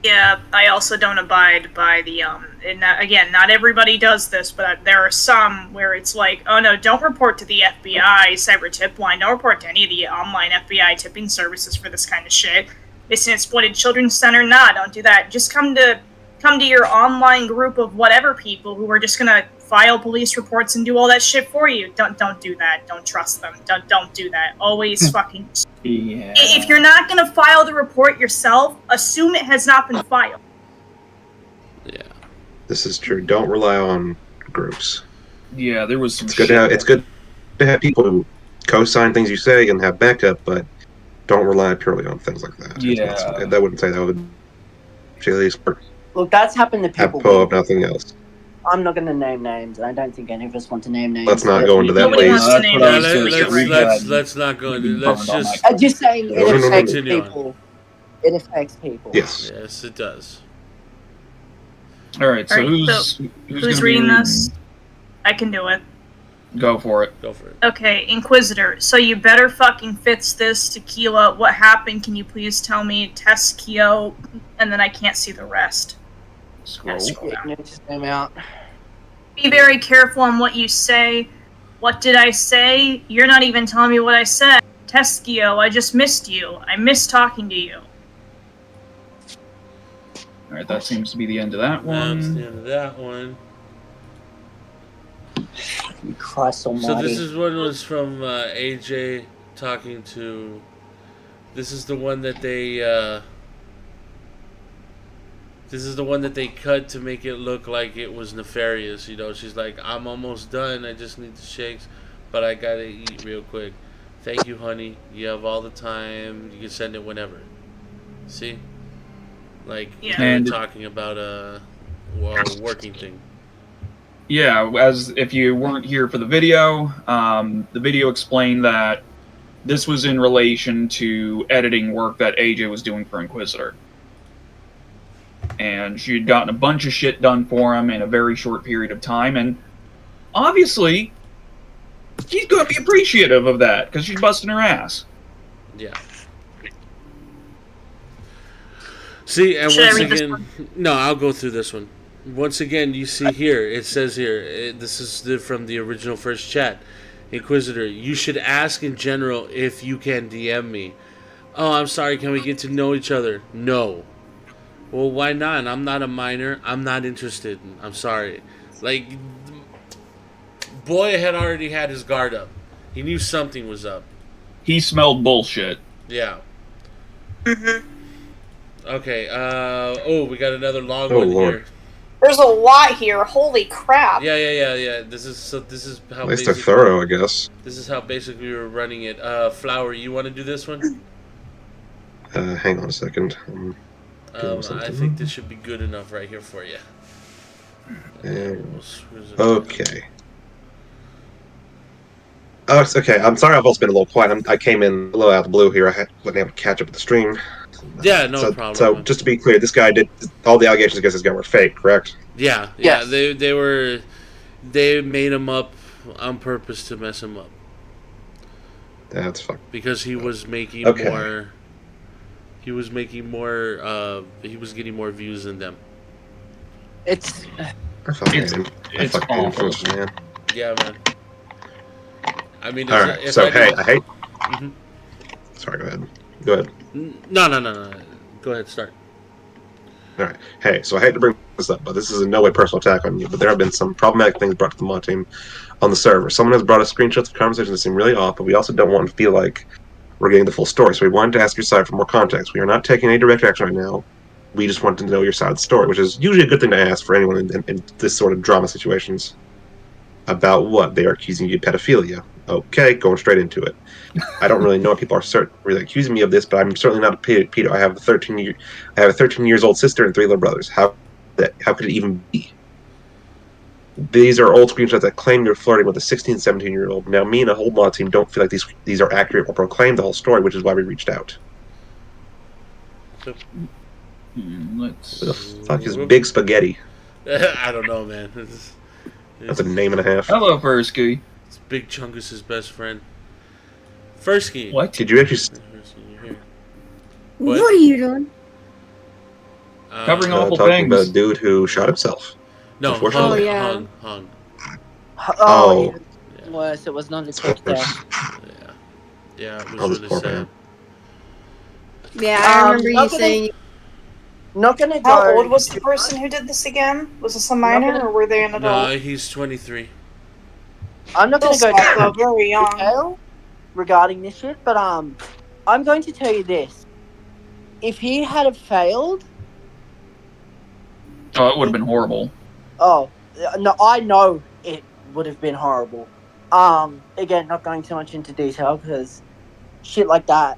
Yeah, I also don't abide by the, and again, not everybody does this, but there are some where it's like, oh no, don't report to the FBI cyber tip line, don't report to any of the online FBI tipping services for this kind of shit. It's an exploited children's center, nah, don't do that. Just come to your online group of whatever people who are just gonna file police reports and do all that shit for you. Don't do that. Don't trust them. Don't do that. Always fucking... Yeah. If you're not going to file the report yourself, assume it has not been filed. Yeah. This is true. Don't rely on groups. Yeah, there was some It's good to have people who co-sign things you say and have backup, but don't rely purely on things like that. Yeah. I wouldn't say that would actually Look, that's happened to people. apropos of nothing else. I'm not going to name names, and I don't think any of us want to name names. Let's not but- go into that, Nobody please. wants to That's name what I Yeah, was names. gonna say. let's not go into. Let's just. I'm just saying No, it no, no, no, affects Continue on. people. It affects people. Yes. Yes, it does. All right, so All right, who's Who's gonna reading be this? I can do it. Go for it. Go for it. Okay, Inquisitor, so you better fucking fix this. Tequila, what happened? Can you please tell me? Test Kyo, and then I can't see the rest. Scroll. Scroll down. You need to zoom out. Be very careful on what you say. What did I say? You're not even telling me what I said. Teskio, I just missed you. I miss talking to you. All right, that seems to be the end of that That's the one. end of that one. Christ almighty. So this is one was from AJ talking to. This is the one that they. This is the one that they cut to make it look like it was nefarious. You know, she's like, "I'm almost done. I just need the shakes, but I gotta eat real quick. Thank you, honey. You have all the time. You can send it whenever." See, like Yeah. they were And- talking about a working thing. Yeah, as if you weren't here for the video explained that this was in relation to editing work that AJ was doing for Inquisitor. And she had gotten a bunch of shit done for him in a very short period of time, and obviously, she's going to be appreciative of that, because she's busting her ass. Yeah. See, and Should I once read this again, no, I'll go through this one. Once again, you see here, it says here, this is from the original first chat. Inquisitor, you should ask in general if you can DM me. Oh, I'm sorry, can we get to know each other? No. Well, why not? I'm not a minor. I'm not interested. I'm sorry. Like, boy had already had his guard up. He knew something was up. He smelled bullshit. Yeah. Mm-hmm. Okay, we got another long Oh, one Lord. here. There's a lot here. Holy crap. Yeah. This is how At least they're thorough, I guess. This is how basically we were running it. Flower, you want to do this one? Hang on a second. I something. think this should be good enough right here for you. Okay. Oh, it's okay. I'm sorry I've also been a little quiet. I came in a little out of the blue here. I wasn't able to catch up with the stream. Yeah, no so, problem. So, just to be clear, this guy did all the allegations against this guy were fake, correct? Yeah. Yes. They made him up on purpose to mess him up That's fine. because he was making Okay. more. He was making more. He was getting more views than them. It's I fucking It's- hate him. I it's fucking hate awful. him, man. Yeah, man. I mean, All right. if So, I hey, did- I hate. Mhm. Sorry. Go ahead. Go ahead. No. Go ahead, start. All right. Hey, so I hate to bring this up, but this is in no way personal attack on you. But there have been some problematic things brought to the mod team on the server. Someone has brought us screenshots of conversations that seem really off, but we also don't want to feel like we're getting the full story. So we wanted to ask your side for more context. We are not taking any direct action right now. We just want to know your side of the story, which is usually a good thing to ask for anyone in this sort of drama situations. About what? They are accusing you of pedophilia. Okay, going straight into it. I don't really know if people are really accusing me of this, but I'm certainly not a pedo. I have a 13 years old sister and 3 little brothers. How could it even be? These are old screenshots that claim you're flirting with a 16, 17-year-old. Now, me and a whole mod team don't feel like these are accurate or proclaim the whole story, which is why we reached out. Let's. Who the fuck is Big Spaghetti? I don't know, man. That's a name and a half. Hello, Persky. It's Big Chungus' best friend. Firski. What? Did you actually? Firski, you're here. What What? are you doing? Covering awful talking things. about a dude who shot himself. No, Unfortunately. hung. Oh, yeah. Oh. even worse. It was not a quick death. Yeah, it Oh, was this really poor sad. man. Yeah, I remember you not gonna- saying Not gonna go. How old was the person who did this again? Was this a minor or were they an adult? No, he's 23. I'm not gonna Still go small, down though, very young. detail regarding this shit, but I'm going to tell you this: if he had have failed, Oh, it would have been horrible. no, I know it would have been horrible. Again, not going too much into detail because shit like that,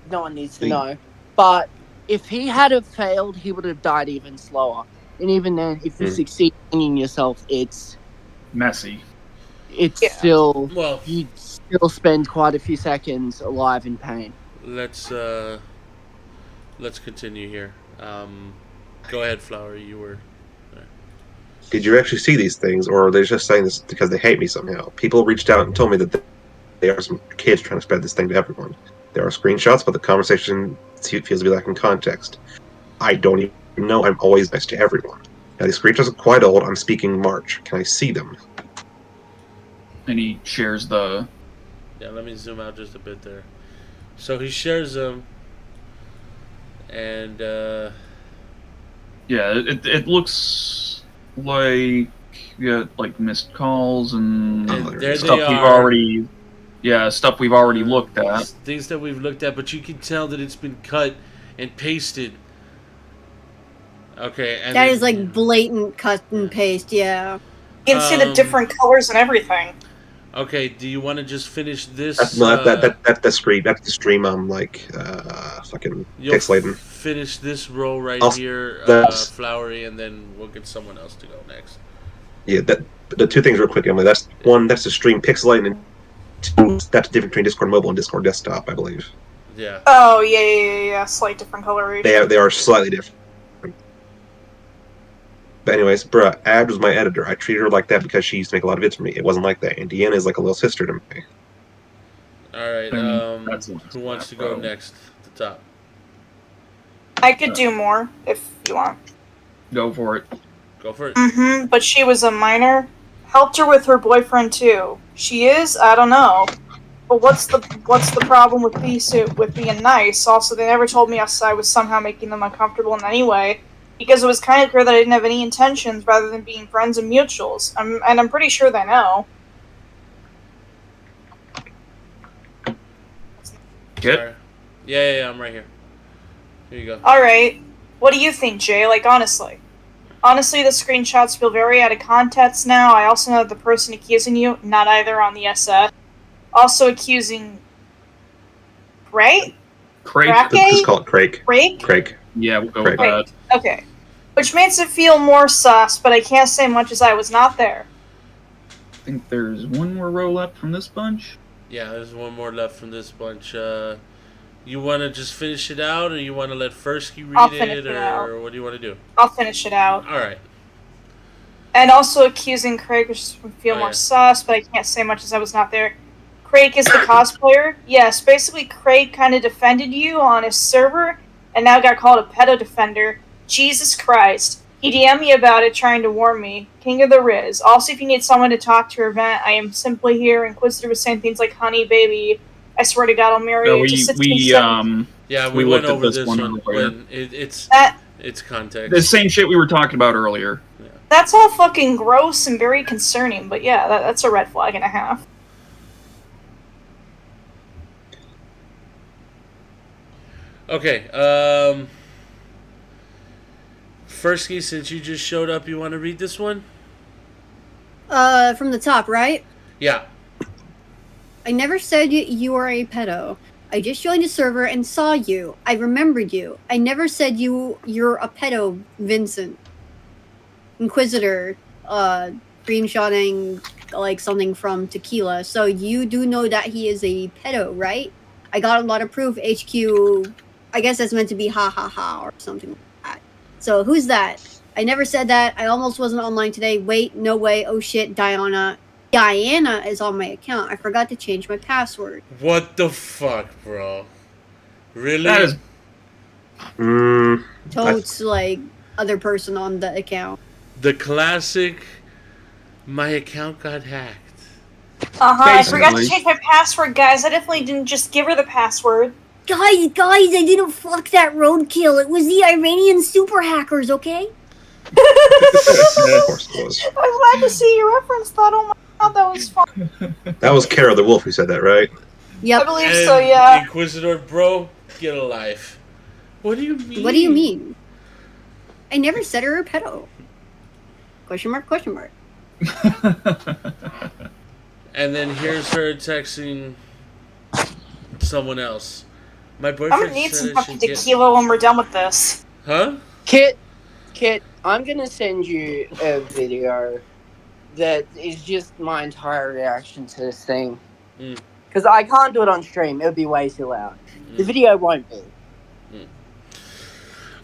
no one needs to know. But if he had have failed, he would have died even slower. And even then, if you Hmm. succeed hanging yourself, it's Messy. Yeah. still Well, you still spend quite a few seconds alive in pain. let's continue here. Go ahead, Flower. You were. Did you actually see these things, or are they just saying this because they hate me somehow? People reached out and told me that there are some kids trying to spread this thing to everyone. There are screenshots, but the conversation feels to be lacking context. I don't even know. I'm always nice to everyone. Now, these screenshots are quite old. I'm speaking March. Can I see them? And he shares the. Yeah, let me zoom out just a bit there. So he shares them, and Yeah, it looks like like missed calls and And there stuff they we've are. already. Yeah, stuff we've already looked at. things that we've looked at, but you can tell that it's been cut and pasted. Okay, and That then- is like blatant cut and paste, yeah. You can see the different colors and everything. Okay, do you want to just finish this? That's that's the stream. That's the stream. I'm like fucking You'll pixelating. finish this row right I'll- here, that's- Flowery, and then we'll get someone else to go next. Yeah, the two things real quick, Emily. That's one. That's the stream pixelating, and two. That's the difference between Discord mobile and Discord desktop, I believe. Yeah. Oh, yeah. Slight different coloration. They are slightly different. But anyways, bruh, Ad was my editor. I treated her like that because she used to make a lot of vids for me. It wasn't like that. And Deanna is like a little sister to me. All right. That's Who wants to go next? At the top. I could do more if you want. Go for it. Go for it. Mm-hmm. But she was a minor. Helped her with her boyfriend too. She is, I don't know. But what's the problem with being nice? Also, they never told me I was somehow making them uncomfortable in any way, because it was kind of clear that I didn't have any intentions rather than being friends and mutuals. I'm pretty sure they know. Get. Sorry. Yeah, I'm right here. Here you go. Alright. What do you think, Jay? Like, honestly. Honestly, the screenshots feel very out of context now. I also know that the person accusing you, not either on the SS, also accusing... Right? Craig. Crack? Just call it Craig. Craig? Craig. Yeah, we'll go Craig. with that. Okay. Which makes it feel more sus, but I can't say much as I was not there. I think there's one more row left from this bunch. Yeah, there's one more left from this bunch. You want to just finish it out, or you want to let Fursky I'll read finish it, it out. or what do you want to do? I'll finish it out. All right. And also accusing Craig, which would feel Oh, more yeah. sus, but I can't say much as I was not there. Craig is the cosplayer. Yes, basically Craig kind of defended you on his server, and now got called a pedo defender. Jesus Christ. He DM'd me about it, trying to warn me. King of the Riz. Also, if you need someone to talk to your event, I am simply here. Inquisitor was saying things like, honey, baby, I swear to God, I'll marry No, you. we Just 16, we 17. Yeah, We we went looked at over this this one one earlier. when it's That, context. the same shit we were talking about earlier. that's all fucking gross and very concerning, but yeah, that's a red flag and a half. Okay. Fursky, since you just showed up, you want to read this one? From the top, right? Yeah. I never said you were a pedo. I just joined the server and saw you. I remembered you. I never said you're a pedo, Vincent. Inquisitor, screenshotting like something from Tequila. So you do know that he is a pedo, right? I got a lot of proof. HQ, I guess that's meant to be ha ha ha or something like that. So who's that? I never said that. I almost wasn't online today. Wait, no way. Oh shit, Diana is on my account. I forgot to change my password. What the fuck, bro? Really? That is Totes like other person on the account. the classic. My account got hacked. I forgot to Basically. change my password, guys. I definitely didn't just give her the password. Guys, I didn't fuck that roadkill. It was the Iranian super hackers, okay? Of course it was. I'm glad to see you referenced that. Oh my god, that was fun. That was Kara the Wolf who said that, right? I Yep. believe so, yeah. Inquisitor, bro, get a life. What do you mean? What do you mean? I never said her a pedo. Question mark, question mark. And then here's her texting someone else. My I'm boyfriend gonna need said some I fucking should get... tequila when we're done with this. Huh? Kit, I'm gonna send you a video that is just my entire reaction to this thing. Mm. Because I can't do it on stream; it would be way too loud. The Mm. video won't be.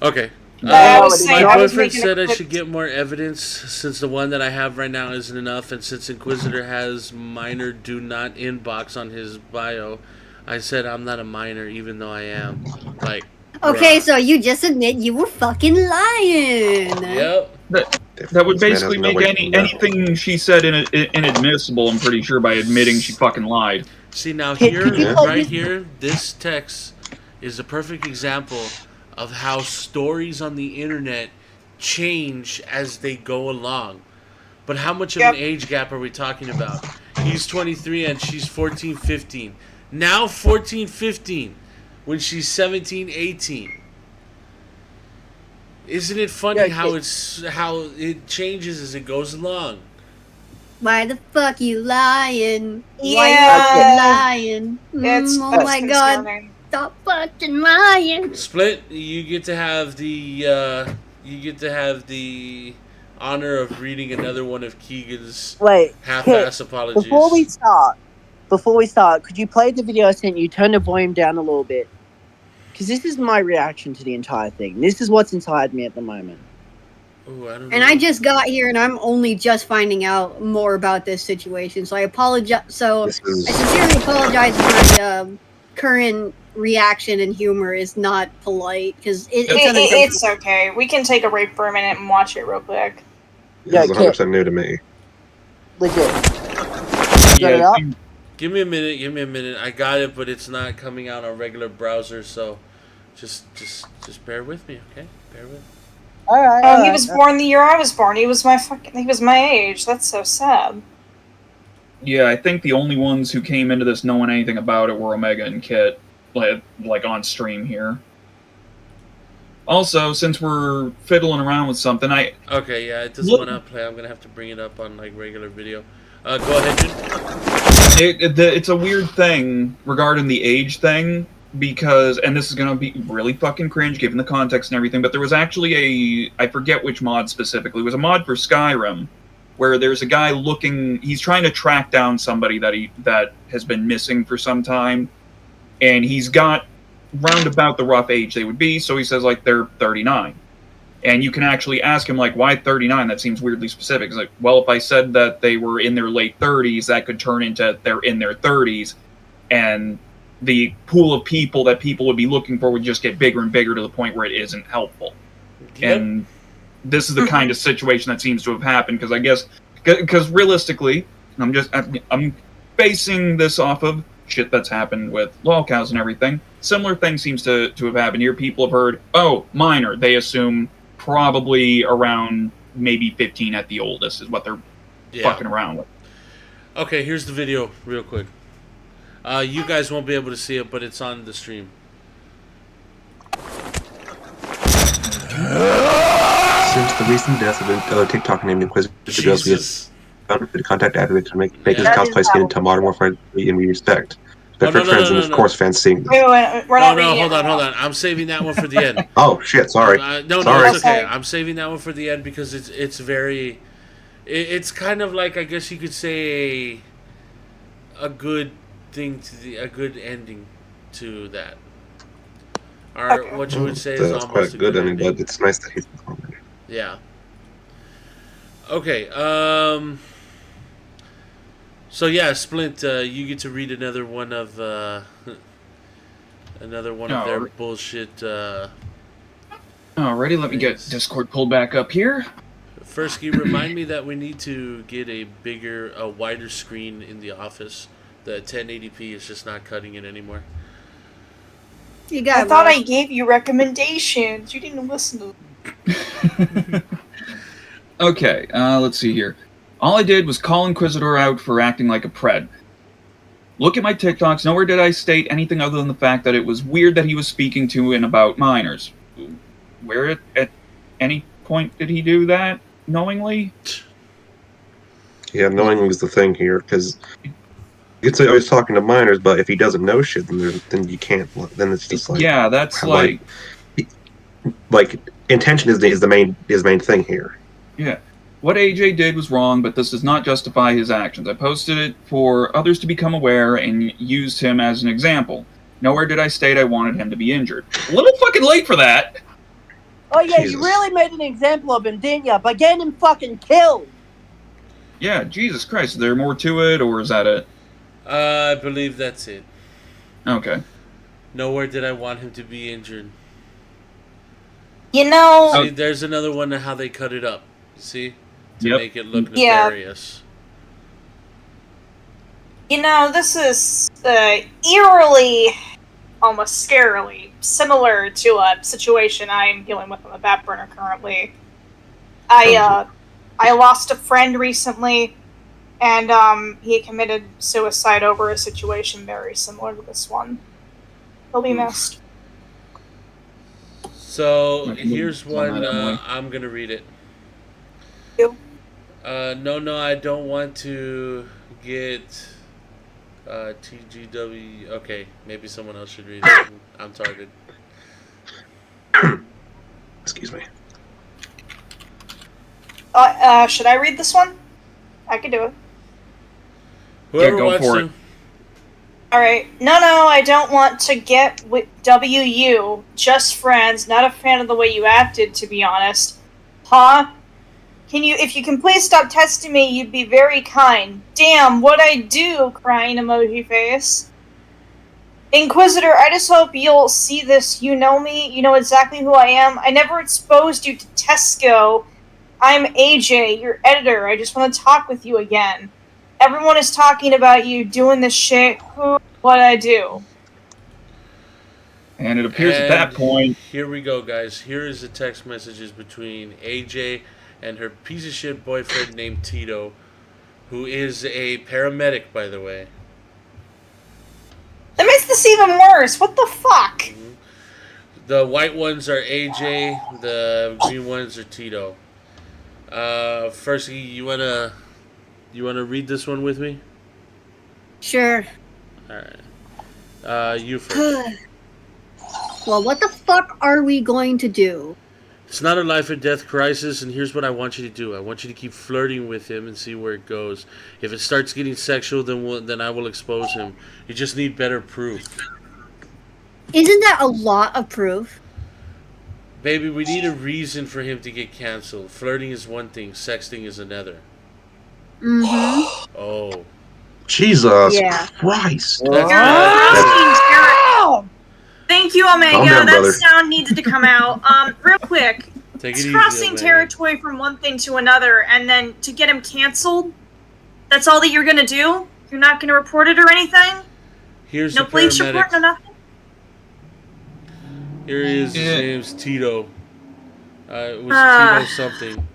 Okay. I was My saying, I was boyfriend making a said I clip- should get more evidence since the one that I have right now isn't enough, and since Inquisitor has minor do not inbox on his bio, I said I'm not a minor even though I am. Like, Okay, bruh. so you just admit you were fucking lying. Yep. That would This man has basically no make way to know. anything she said inadmissible, I'm pretty sure, by admitting she fucking lied. See now Could here, you play right this- here, this text is a perfect example of how stories on the internet change as they go along. But how much of Yep. an age gap are we talking about? He's 23 and she's 14, 15. Now 14, 15 when she's 17, 18. Isn't it funny Yeah, how it changes as it goes along? Why the fuck you lying? Why Yeah. you lying? It's Oh my god, concerning. stop fucking lying. Split, you get to have the honor of reading another one of Keegan's Wait, half-ass apologies. before we start, could you play the video I sent you? Turn the volume down a little bit, because this is my reaction to the entire thing. This is what's inside me at the moment. Ooh, I don't And know. I just got here and I'm only just finding out more about this situation. So I apologize. So This is I sincerely apologize if my current reaction and humor is not polite because it's unintentional. It's okay. We can take a break for a minute and watch it real quick. Yeah, this is 100% new to me. Legit. Got it Yeah, up? Give me a minute. I got it, but it's not coming out on regular browser, so just bear with me, okay? Bear with me. All right. Oh, he was born the year I was born. He was my age. That's so sad. yeah, I think the only ones who came into this knowing anything about it were Omega and Kit, like on stream here. Also, since we're fiddling around with something, Okay, yeah, it doesn't Look- want to play. I'm gonna have to bring it up on like regular video. Go ahead, dude. it's a weird thing regarding the age thing, because, and this is going to be really fucking cringe given the context and everything, but there was actually I forget which mod specifically, it was a mod for Skyrim, where there's a guy he's trying to track down somebody that has been missing for some time, and he's got round about the rough age they would be, so he says, like, they're 39. And you can actually ask him, like, why 39? That seems weirdly specific. It's like, well, if I said that they were in their late 30s, that could turn into they're in their 30s, and the pool of people that people would be looking for would just get bigger and bigger to the point where it isn't helpful. Yep. And this is the kind of situation that seems to have happened, because I guess, because realistically, I'm basing this off of shit that's happened with lolcows and everything. Similar thing seems to have happened here. People have heard, oh, minor. They assume probably around maybe 15 at the oldest is what they're fucking around with. Okay, here's the video real quick. You guys won't be able to see it, but it's on the stream. Since the recent death of another TikTok named Inquisitor Girls, we have Jesus. found to contact Advocate to make his That cosplay skin into Modern Warfare 3 and we respect. Oh, Respect for friends and, of course, fans seeing this. Wait, we're Oh not no, reading hold it on. now. I'm saving that one for the end. Oh, shit, sorry. No, Sorry. it's okay. Sorry. I'm saving that one for the end because it's very, it's kind of like, I guess you could say a good thing to a good ending to that. Or Okay. what you would say is That's almost quite a good, good and ending. it's nice that he's performing. Yeah. Okay. So yeah, Splint, you get to read another one of their bullshit. Alrighty, let me get Discord pulled back up here. First, can you remind me that we need to get a wider screen in the office? The 1080p is just not cutting it anymore. You got I it, thought bro. I gave you recommendations. You didn't listen to. Okay, let's see here. All I did was call Inquisitor out for acting like a pred. Look at my TikToks. Nowhere did I state anything other than the fact that it was weird that he was speaking to and about minors. Where at any point did he do that knowingly? Yeah, knowing was the thing here, because you could say, oh, he's talking to minors, but if he doesn't know shit, then you can't. Then it's just like, Yeah, that's like intention is the main thing here. Yeah. What AJ did was wrong, but this does not justify his actions. I posted it for others to become aware and used him as an example. Nowhere did I state I wanted him to be injured. A little fucking late for that. Oh yeah, Jesus. you really made an example of him, didn't you? By getting him fucking killed. Yeah, Jesus Christ. Is there more to it, or is that it? I believe that's it. Okay. Nowhere did I want him to be injured. You know, See, there's another one of how they cut it up. See? To Yep. make it look Yeah. nefarious. this is eerily, almost scarily similar to a situation I'm dealing with on the back burner currently. I lost a friend recently, and he committed suicide over a situation very similar to this one. He'll be missed. So Okay. here's one. Emily. I'm gonna read it. You? No, I don't want to get TGW. Okay, maybe someone else should read it. I'm targeted. Excuse me. Should I read this one? I can do it. Whoever go wants for to. it. Alright. No, I don't want to get with WU. Just friends. Not a fan of the way you acted, to be honest. Huh? If you can please stop testing me, you'd be very kind. Damn, what'd I do? Crying emoji face. Inquisitor, I just hope you'll see this. You know me. You know exactly who I am. I never exposed you to Tesco. I'm AJ, your editor. I just want to talk with you again. Everyone is talking about you doing this shit. What'd I do? And it appears at that And point... Here we go, guys. Here is the text messages between AJ and her piece of shit boyfriend named Tito, who is a paramedic, by the way. That makes this even worse. What the fuck? The white ones are AJ. The green ones are Tito. Firstly, you wanna read this one with me? Sure. All right. You first. Well, what the fuck are we going to do? It's not a life or death crisis, and here's what I want you to do. I want you to keep flirting with him and see where it goes. If it starts getting sexual, then I will expose him. You just need better proof. Isn't that a lot of proof? Baby, we need a reason for him to get canceled. Flirting is one thing, sexting is another. Mm-hmm. Oh. Jesus Yeah. Christ. That's You're bad. fucking terrible. Thank you, Omega. Calm down, That brother. sound needed to come out. Real quick. Take it It's easy, crossing Omega. territory from one thing to another, and then to get him canceled, that's all that you're gonna do? You're not gonna report it or anything? Here's No the police paramedic. report, no nothing? Here he is. His Yeah. name's Tito. It was Ah. Tito something.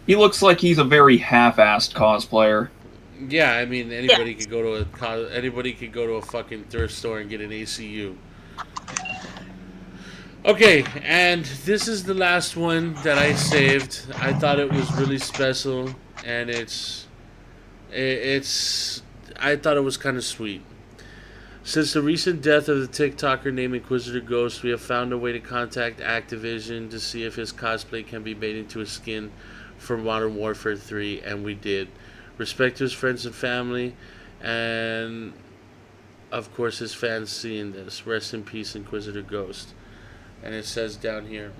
He looks like he's a very half-assed cosplayer. Yeah, I mean anybody could go to a fucking thrift store and get an ACU. Okay, and this is the last one that I saved. I thought it was really special, and I thought it was kind of sweet. Since the recent death of the TikToker named Inquisitor Ghost, we have found a way to contact Activision to see if his cosplay can be made into a skin for Modern Warfare 3, and we did. Respect to his friends and family, and of course his fans seeing this. Rest in peace, Inquisitor Ghost. And it says down here,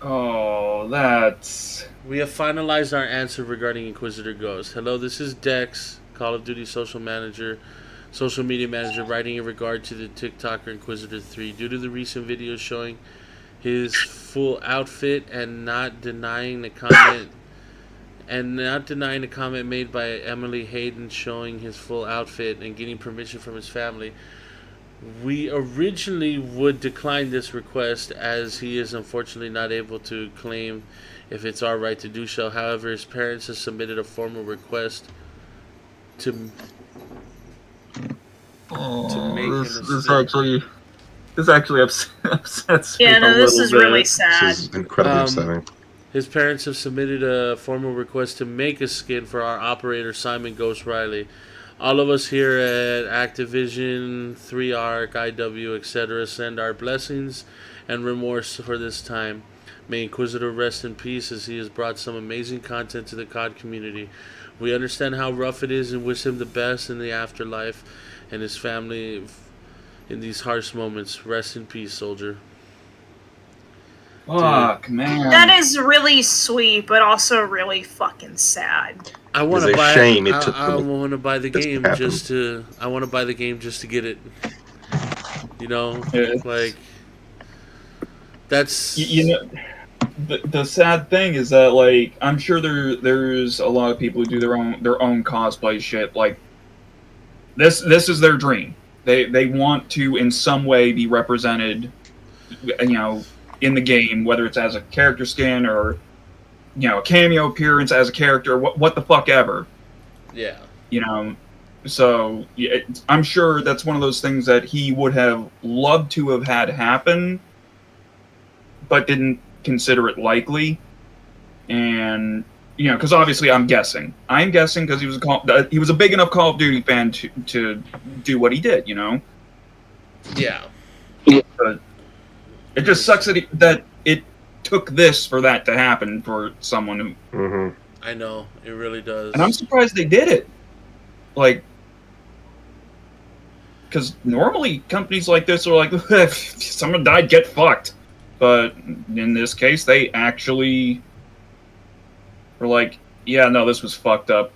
Oh, that's... we have finalized our answer regarding Inquisitor Ghost. Hello, this is Dex, Call of Duty social media manager, writing in regard to the TikToker Inquisitor 3. Due to the recent videos showing his full outfit and not denying the comment made by Emily Hayden showing his full outfit and getting permission from his family, we originally would decline this request as he is unfortunately not able to claim if it's our right to do so. However, his parents have submitted a formal request to make him a skin. This actually upsets me Yeah, no, a this little is bit. really sad. This is incredibly upsetting. His parents have submitted a formal request to make a skin for our operator, Simon Ghost Riley. All of us here at Activision, 3ARC, IW, etc. send our blessings and remorse for this time. May Inquisitor rest in peace, as he has brought some amazing content to the COD community. We understand how rough it is and wish him the best in the afterlife and his family in these harsh moments. Rest in peace, soldier. Fuck, man. That is really sweet, but also really fucking sad. I want to It's a buy. shame it I, took I them want to buy the this game to happen. just to. I want to buy the game just to get it. You know, Yeah. like that's. You know, the sad thing is that, like, I'm sure there's a lot of people who do their own cosplay shit. Like, this is their dream. They want to in some way be represented, you know, in the game, whether it's as a character skin or, you know, a cameo appearance as a character, what the fuck ever. Yeah. You know, so yeah, I'm sure that's one of those things that he would have loved to have had happen, but didn't consider it likely. And you know, because obviously I'm guessing because he was a big enough Call of Duty fan to do what he did. You know. Yeah. But it just sucks that it took this for that to happen for someone who. Mm-hmm. I know it really does. And I'm surprised they did it. Like, because normally companies like this are like, if someone died, get fucked. But in this case, they actually were like, yeah, no, this was fucked up.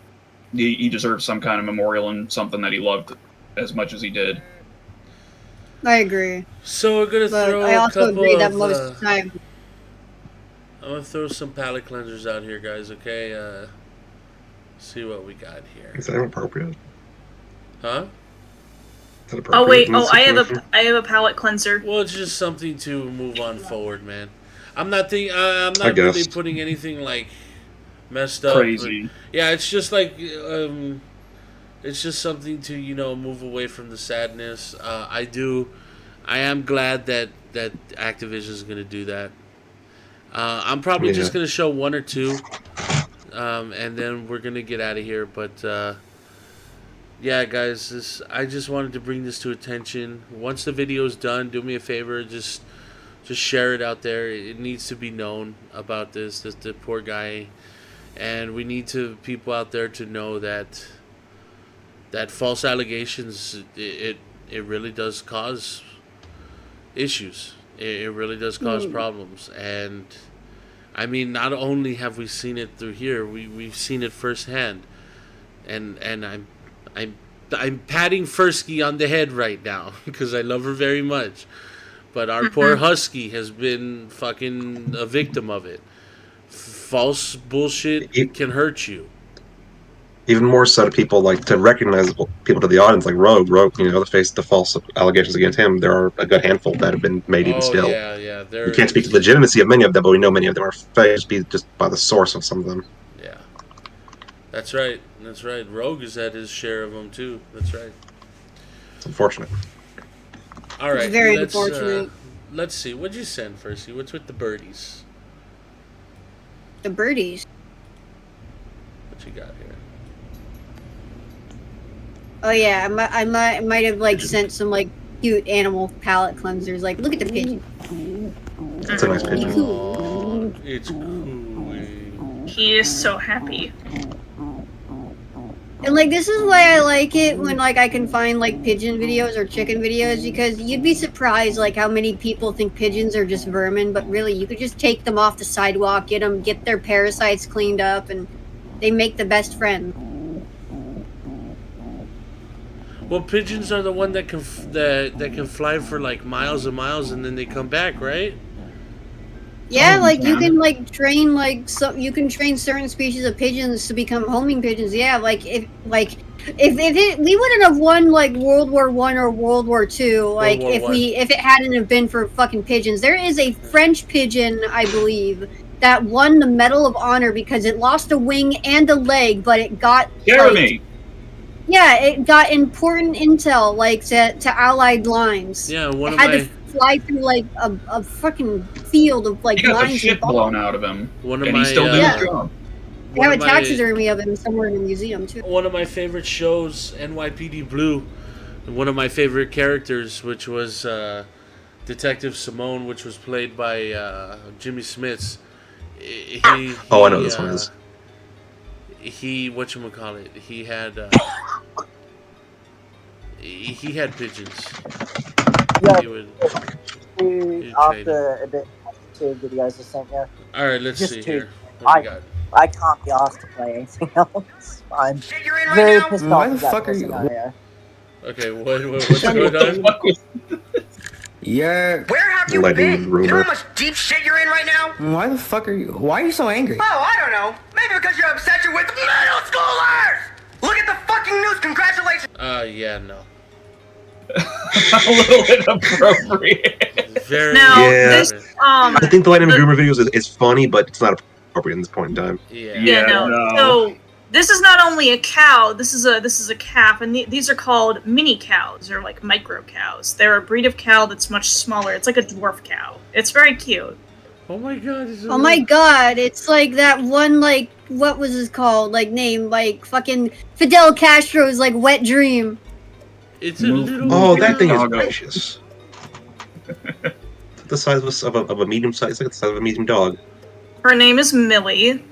He deserves some kind of memorial and something that he loved as much as he did. I agree. So we're gonna But throw I a also couple agree that of, most of the time. I'm gonna throw some palate cleansers out here, guys. Okay. See what we got here. Is that appropriate? Huh? Is that appropriate Oh wait, in this I have situation? a palate cleanser. Well, it's just something to move on forward, man. I'm not I really guess. putting anything like messed up. Crazy. Yeah, it's just like it's just something to move away from the sadness. I am glad that Activision is gonna do that. I'm probably just Yeah. gonna show one or two, and then we're gonna get out of here. But yeah, guys, I just wanted to bring this to attention. Once the video's done, do me a favor, just share it out there. It needs to be known about this the poor guy, and we need people out there to know that false allegations it really does cause issues. It really does cause problems, and I mean, not only have we seen it through here, we've seen it firsthand, and I'm patting Fursky on the head right now because I love her very much, but our poor Husky has been fucking a victim of it. False bullshit can hurt you. Even more so to people, like, to recognize people to the audience, like Rogue, the false allegations against him, there are a good handful that have been made even still. Yeah. We can't speak to the legitimacy of many of them, but we know many of them are fake just by the source of some of them. Yeah. That's right. Rogue has had his share of them too. That's right. It's unfortunate. All right. It's very let's, unfortunate. Let's see. What'd you send, Fursky? What's with the birdies? The birdies. What you got here? Oh yeah, I might have like sent some like cute animal palette cleansers. Like, look at the pigeon. It's a nice picture. Oh, it's cool. He is so happy. And like, this is why I like it when like I can find like pigeon videos or chicken videos, because you'd be surprised like how many people think pigeons are just vermin, but really you could just take them off the sidewalk, get their parasites cleaned up, and they make the best friend. Well, pigeons are the one that can that can fly for like miles and miles, and then they come back, right? Yeah, Oh, like you yeah. can like train you can train certain species of pigeons to become homing pigeons. Yeah, if we wouldn't have won like World War I or World War II, like War I. if it hadn't have been for fucking pigeons. There is a French pigeon, I believe, that won the Medal of Honor because it lost a wing and a leg, but it got Jeremy! yeah, it got important intel like to Allied lines. Yeah, It had to fly through like a fucking field of like He got the mines shit and bombs. blown out of him, one of and my he still did Yeah. his job. They have a one of my- taxidermy of him somewhere in a museum too. One of my favorite shows, NYPD Blue. One of my favorite characters, which was Detective Simone, which was played by Jimmy Smits. He Oh, I know this one is. He whatchamacallit, he had pigeons. Yeah, He would, after a bit, 2 videos I sent you. all right, let's Just see two. here. What we got? I can't be asked to play anything else. I'm You're in right very now? pissed Why off the with that fuck are you- scenario. Okay, what's going What the on? fuck was Yeah. Where have you Lightning been? You know rumor. how much deep shit you're in right now? Why the fuck are you? Why are you so angry? Oh, I don't know. Maybe because you're upset you're with middle schoolers! Look at the fucking news, congratulations! Yeah, no. a little inappropriate? Very. Now, Yeah. this, I think the Lightning McGruber videos is funny, but it's not appropriate at this point in time. Yeah. yeah, no. So this is not only a cow. This is a calf, and these are called mini cows or like micro cows. They're a breed of cow that's much smaller. It's like a dwarf cow. It's very cute. Oh my god. Oh my god, it's like that one, like, what was it called? Like, name, like, fucking Fidel Castro's, like, wet dream. It's a little. Oh, that thing is Doggo. gracious. The size of a medium size, it's like the size of a medium dog. Her name is Millie.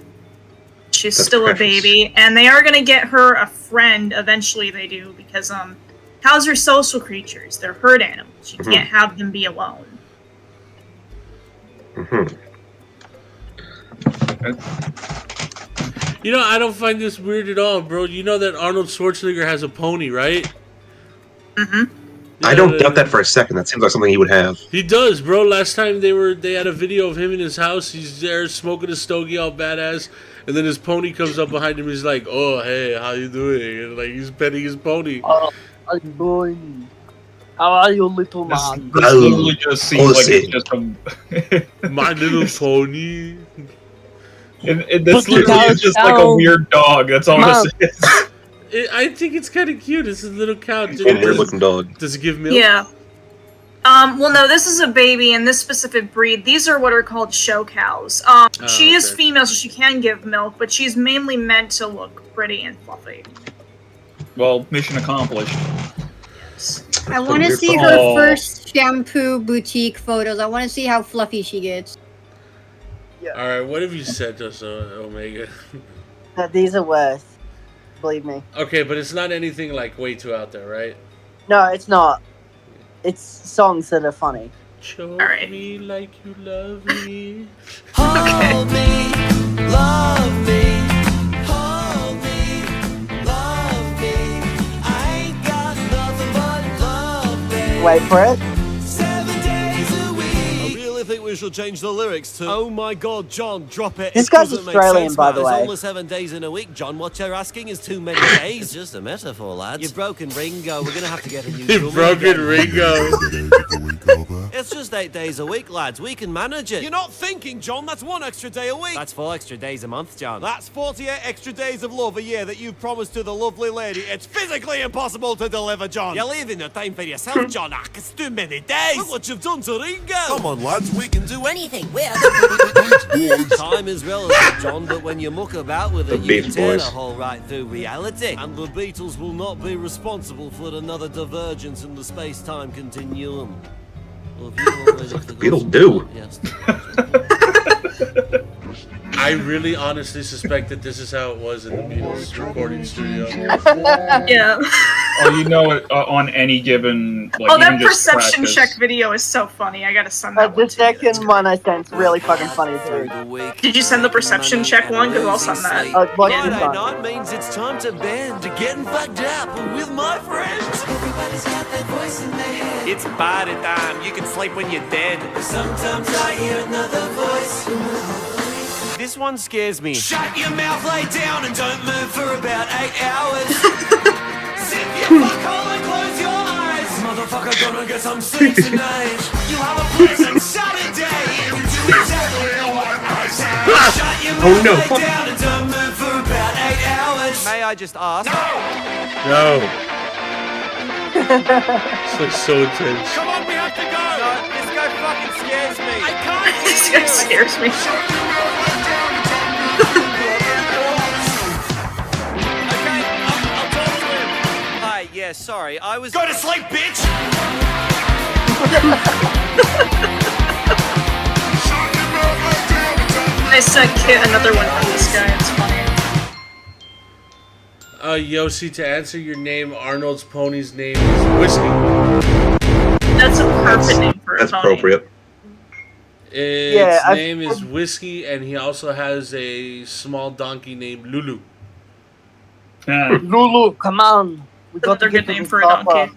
She's That's still precious. a baby, and they are gonna get her a friend eventually. They do because cows are social creatures. They're herd animals. You Mhm. can't have them be alone. Mm-hmm. You know, I don't find this weird at all, bro. You know that Arnold Schwarzenegger has a pony, right? Mm-hmm. I don't doubt that for a second. That seems like something he would have. He does, bro. Last time they had a video of him in his house. He's there smoking a stogie, all badass, and then his pony comes up behind him. He's like, "Oh, hey, how you doing?" And like he's petting his pony. Oh, I'm doing. How are you, little This, man? this literally just seems like it's just a. My little pony. This literally is just like a weird dog. That's all this is. I think it's kind of cute. It's a little cow. It's a weird looking dog. Does it give milk? Yeah. Well, no, this is a baby, and this specific breed, these are what are called show cows. She is okay. female, so she can give milk, but she's mainly meant to look pretty and fluffy. Well, mission accomplished. I want to weird see thought. her Oh. first shampoo boutique photos. I want to see how fluffy she gets. All right. What have you sent us, Omega? These are worth. Believe me. Okay, but it's not anything like way too out there, right? No, it's not. It's songs that are funny. Choke right. me like you love me. Hold me, love me, hold me, love me. I ain't got nothing but love, babe. Wait for it. 7 days a week. I really think we should change the lyrics to "Oh my God, John, drop it." This It guy's doesn't make Australian, sense, by Matt. the There's way. only 7 days in a week, John. What you're asking is too many days. It's just a metaphor, lads. You've broken Ringo. We're gonna have to get a new You drummer broken again. Ringo. It's just 8 days a week, lads. We can manage it. You're not thinking, John. That's 1 extra day a week. That's 4 extra days a month, John. That's 48 extra days of love a year that you've promised to the lovely lady. It's physically impossible to deliver, John. You're leaving the time for yourself, John. It's too many days. Look what you've done to Ringo. Come on, lads, we can do anything. We're Time is relative, John, but when you muck about with it, The you can Beach tear Boys. a hole right through reality. And the Beatles will not be responsible for another divergence in the space-time continuum. Well, if you already forgot Beatles do. Yes. I really honestly suspect that this is how it was in the Beatles recording studio. Yeah. Oh, you know it on any given. Like, Oh, even that just perception practice. check video is so funny. I gotta send that The one to you. That's second one I sent's really fucking funny too. Did you send the perception check one? Because I'll send that. What Yeah. you Friday got? night means it's time to bend, to getting fucked up with my friends. Everybody's got that voice in their head. It's party time. You can sleep when you're dead. Sometimes I hear another voice. This one scares me. Shut your mouth, lay down, and don't move for about 8 hours. Zip your fuckhole and close your eyes. Motherfucker, gonna get some sleep tonight. You have a pleasant Saturday. You can do exactly what I say. Shut your mouth, no, lay fuck. down, and don't move for about 8 hours. May I just ask? No. It's like so intense. Come on, we have to go. No, this guy fucking scares me. I can't. This guy scares me. Okay, I'll talk to him. Hi, yeah, sorry. I was. Go to sleep, bitch. I sent Kit another one from this guy. It's funny. Yossi, to answer your name, Arnold's pony's name is Whiskey. That's a perfect name for a That's pony. appropriate. Its name is Whiskey, and he also has a small donkey named Lulu. Lulu, come on. We got Another to good get name to for a the top donkey.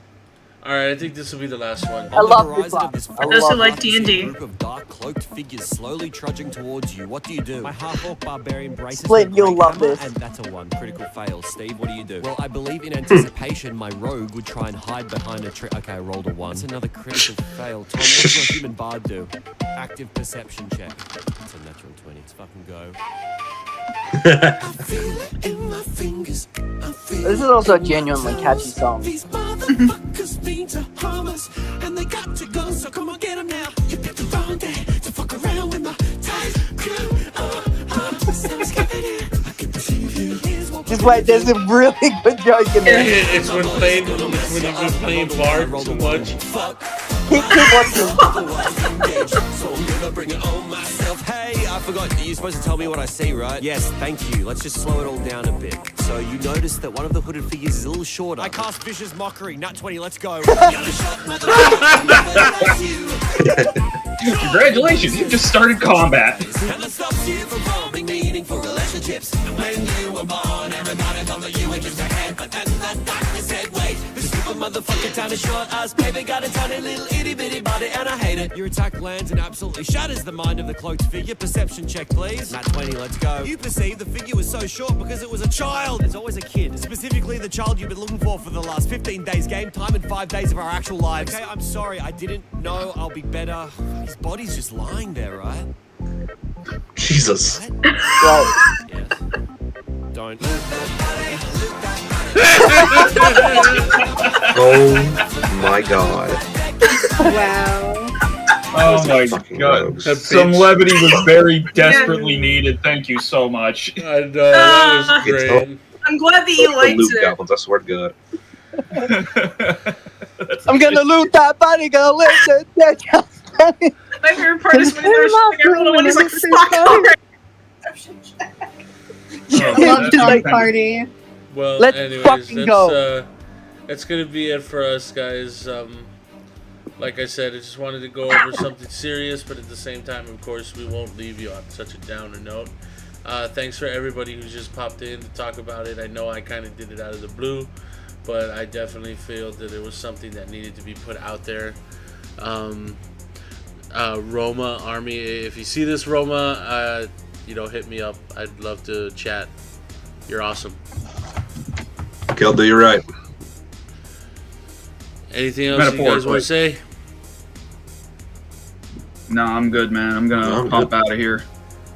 Alright, I think this will be the last one. I love this horizon one. of this I Those who love like it. D&D. group of dark cloaked figures slowly trudging towards you. What do? My half-orc barbarian braces Split, with a you'll great love hammer, this. and that's a 1. Critical fail. Steve, what do? Well, I believe in anticipation my rogue would try and hide behind a tree. Okay, I rolled a 1. That's another critical fail. Tom, what does your human bard do? Active perception check. That's a natural 20. Let's fucking go. This is also a genuinely catchy song. Just wait, there's a really good joke in there. It's when you've been playing Bard too much. Keep watching. Hey, I forgot. You're supposed to tell me what I see, right? Yes, thank you. Let's just slow it all down a bit. So you notice that one of the hooded figures is a little shorter. I cast Vicious Mockery. Nat 20, let's go. Congratulations, you just started combat. Motherfucker trying to short us, baby got a tiny little itty bitty body and I hate it. Your attack lands and absolutely shatters the mind of the cloaked figure. Perception check, please. Nat 20, let's go. You perceive the figure was so short because it was a child. There's always a kid, specifically the child you've been looking for the last 15 days game time and 5 days of our actual lives. Okay, I'm sorry, I didn't know. I'll be better. His body's just lying there, right? Jesus. Right. Yes. Don't. Oh my god. Wow. Oh my Fucking god. rogues. Some levity was very desperately needed. Thank you so much. I know, that was It's great. I'm glad that you the liked loot it. goblins, I swear to God. I'm gonna loot that body, go listen. My favorite part is when they're shooting everyone and he's like, fuck alright. Love Dog Party. Well, Let's anyways, fucking go. That's gonna be it for us, guys. Like I said, I just wanted to go over something serious, but at the same time, of course, we won't leave you on such a downer note. Thanks for everybody who just popped in to talk about it. I know I kind of did it out of the blue, but I definitely feel that it was something that needed to be put out there. Roma Army, if you see this, Roma, hit me up. I'd love to chat. You're awesome. Kildo, you're right. Anything else you guys want to say? No, I'm good, man. I'm gonna pop out of here.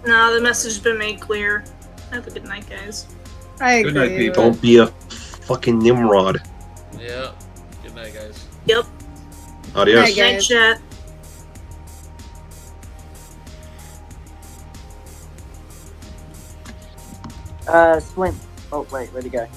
No, the message has been made clear. Have a good night, guys. I agree. Good night, people. Don't be a fucking Nimrod. Yeah. Good night, guys. Yep. Adios. Night, Night, chat. Slim. Oh, wait, where'd he go?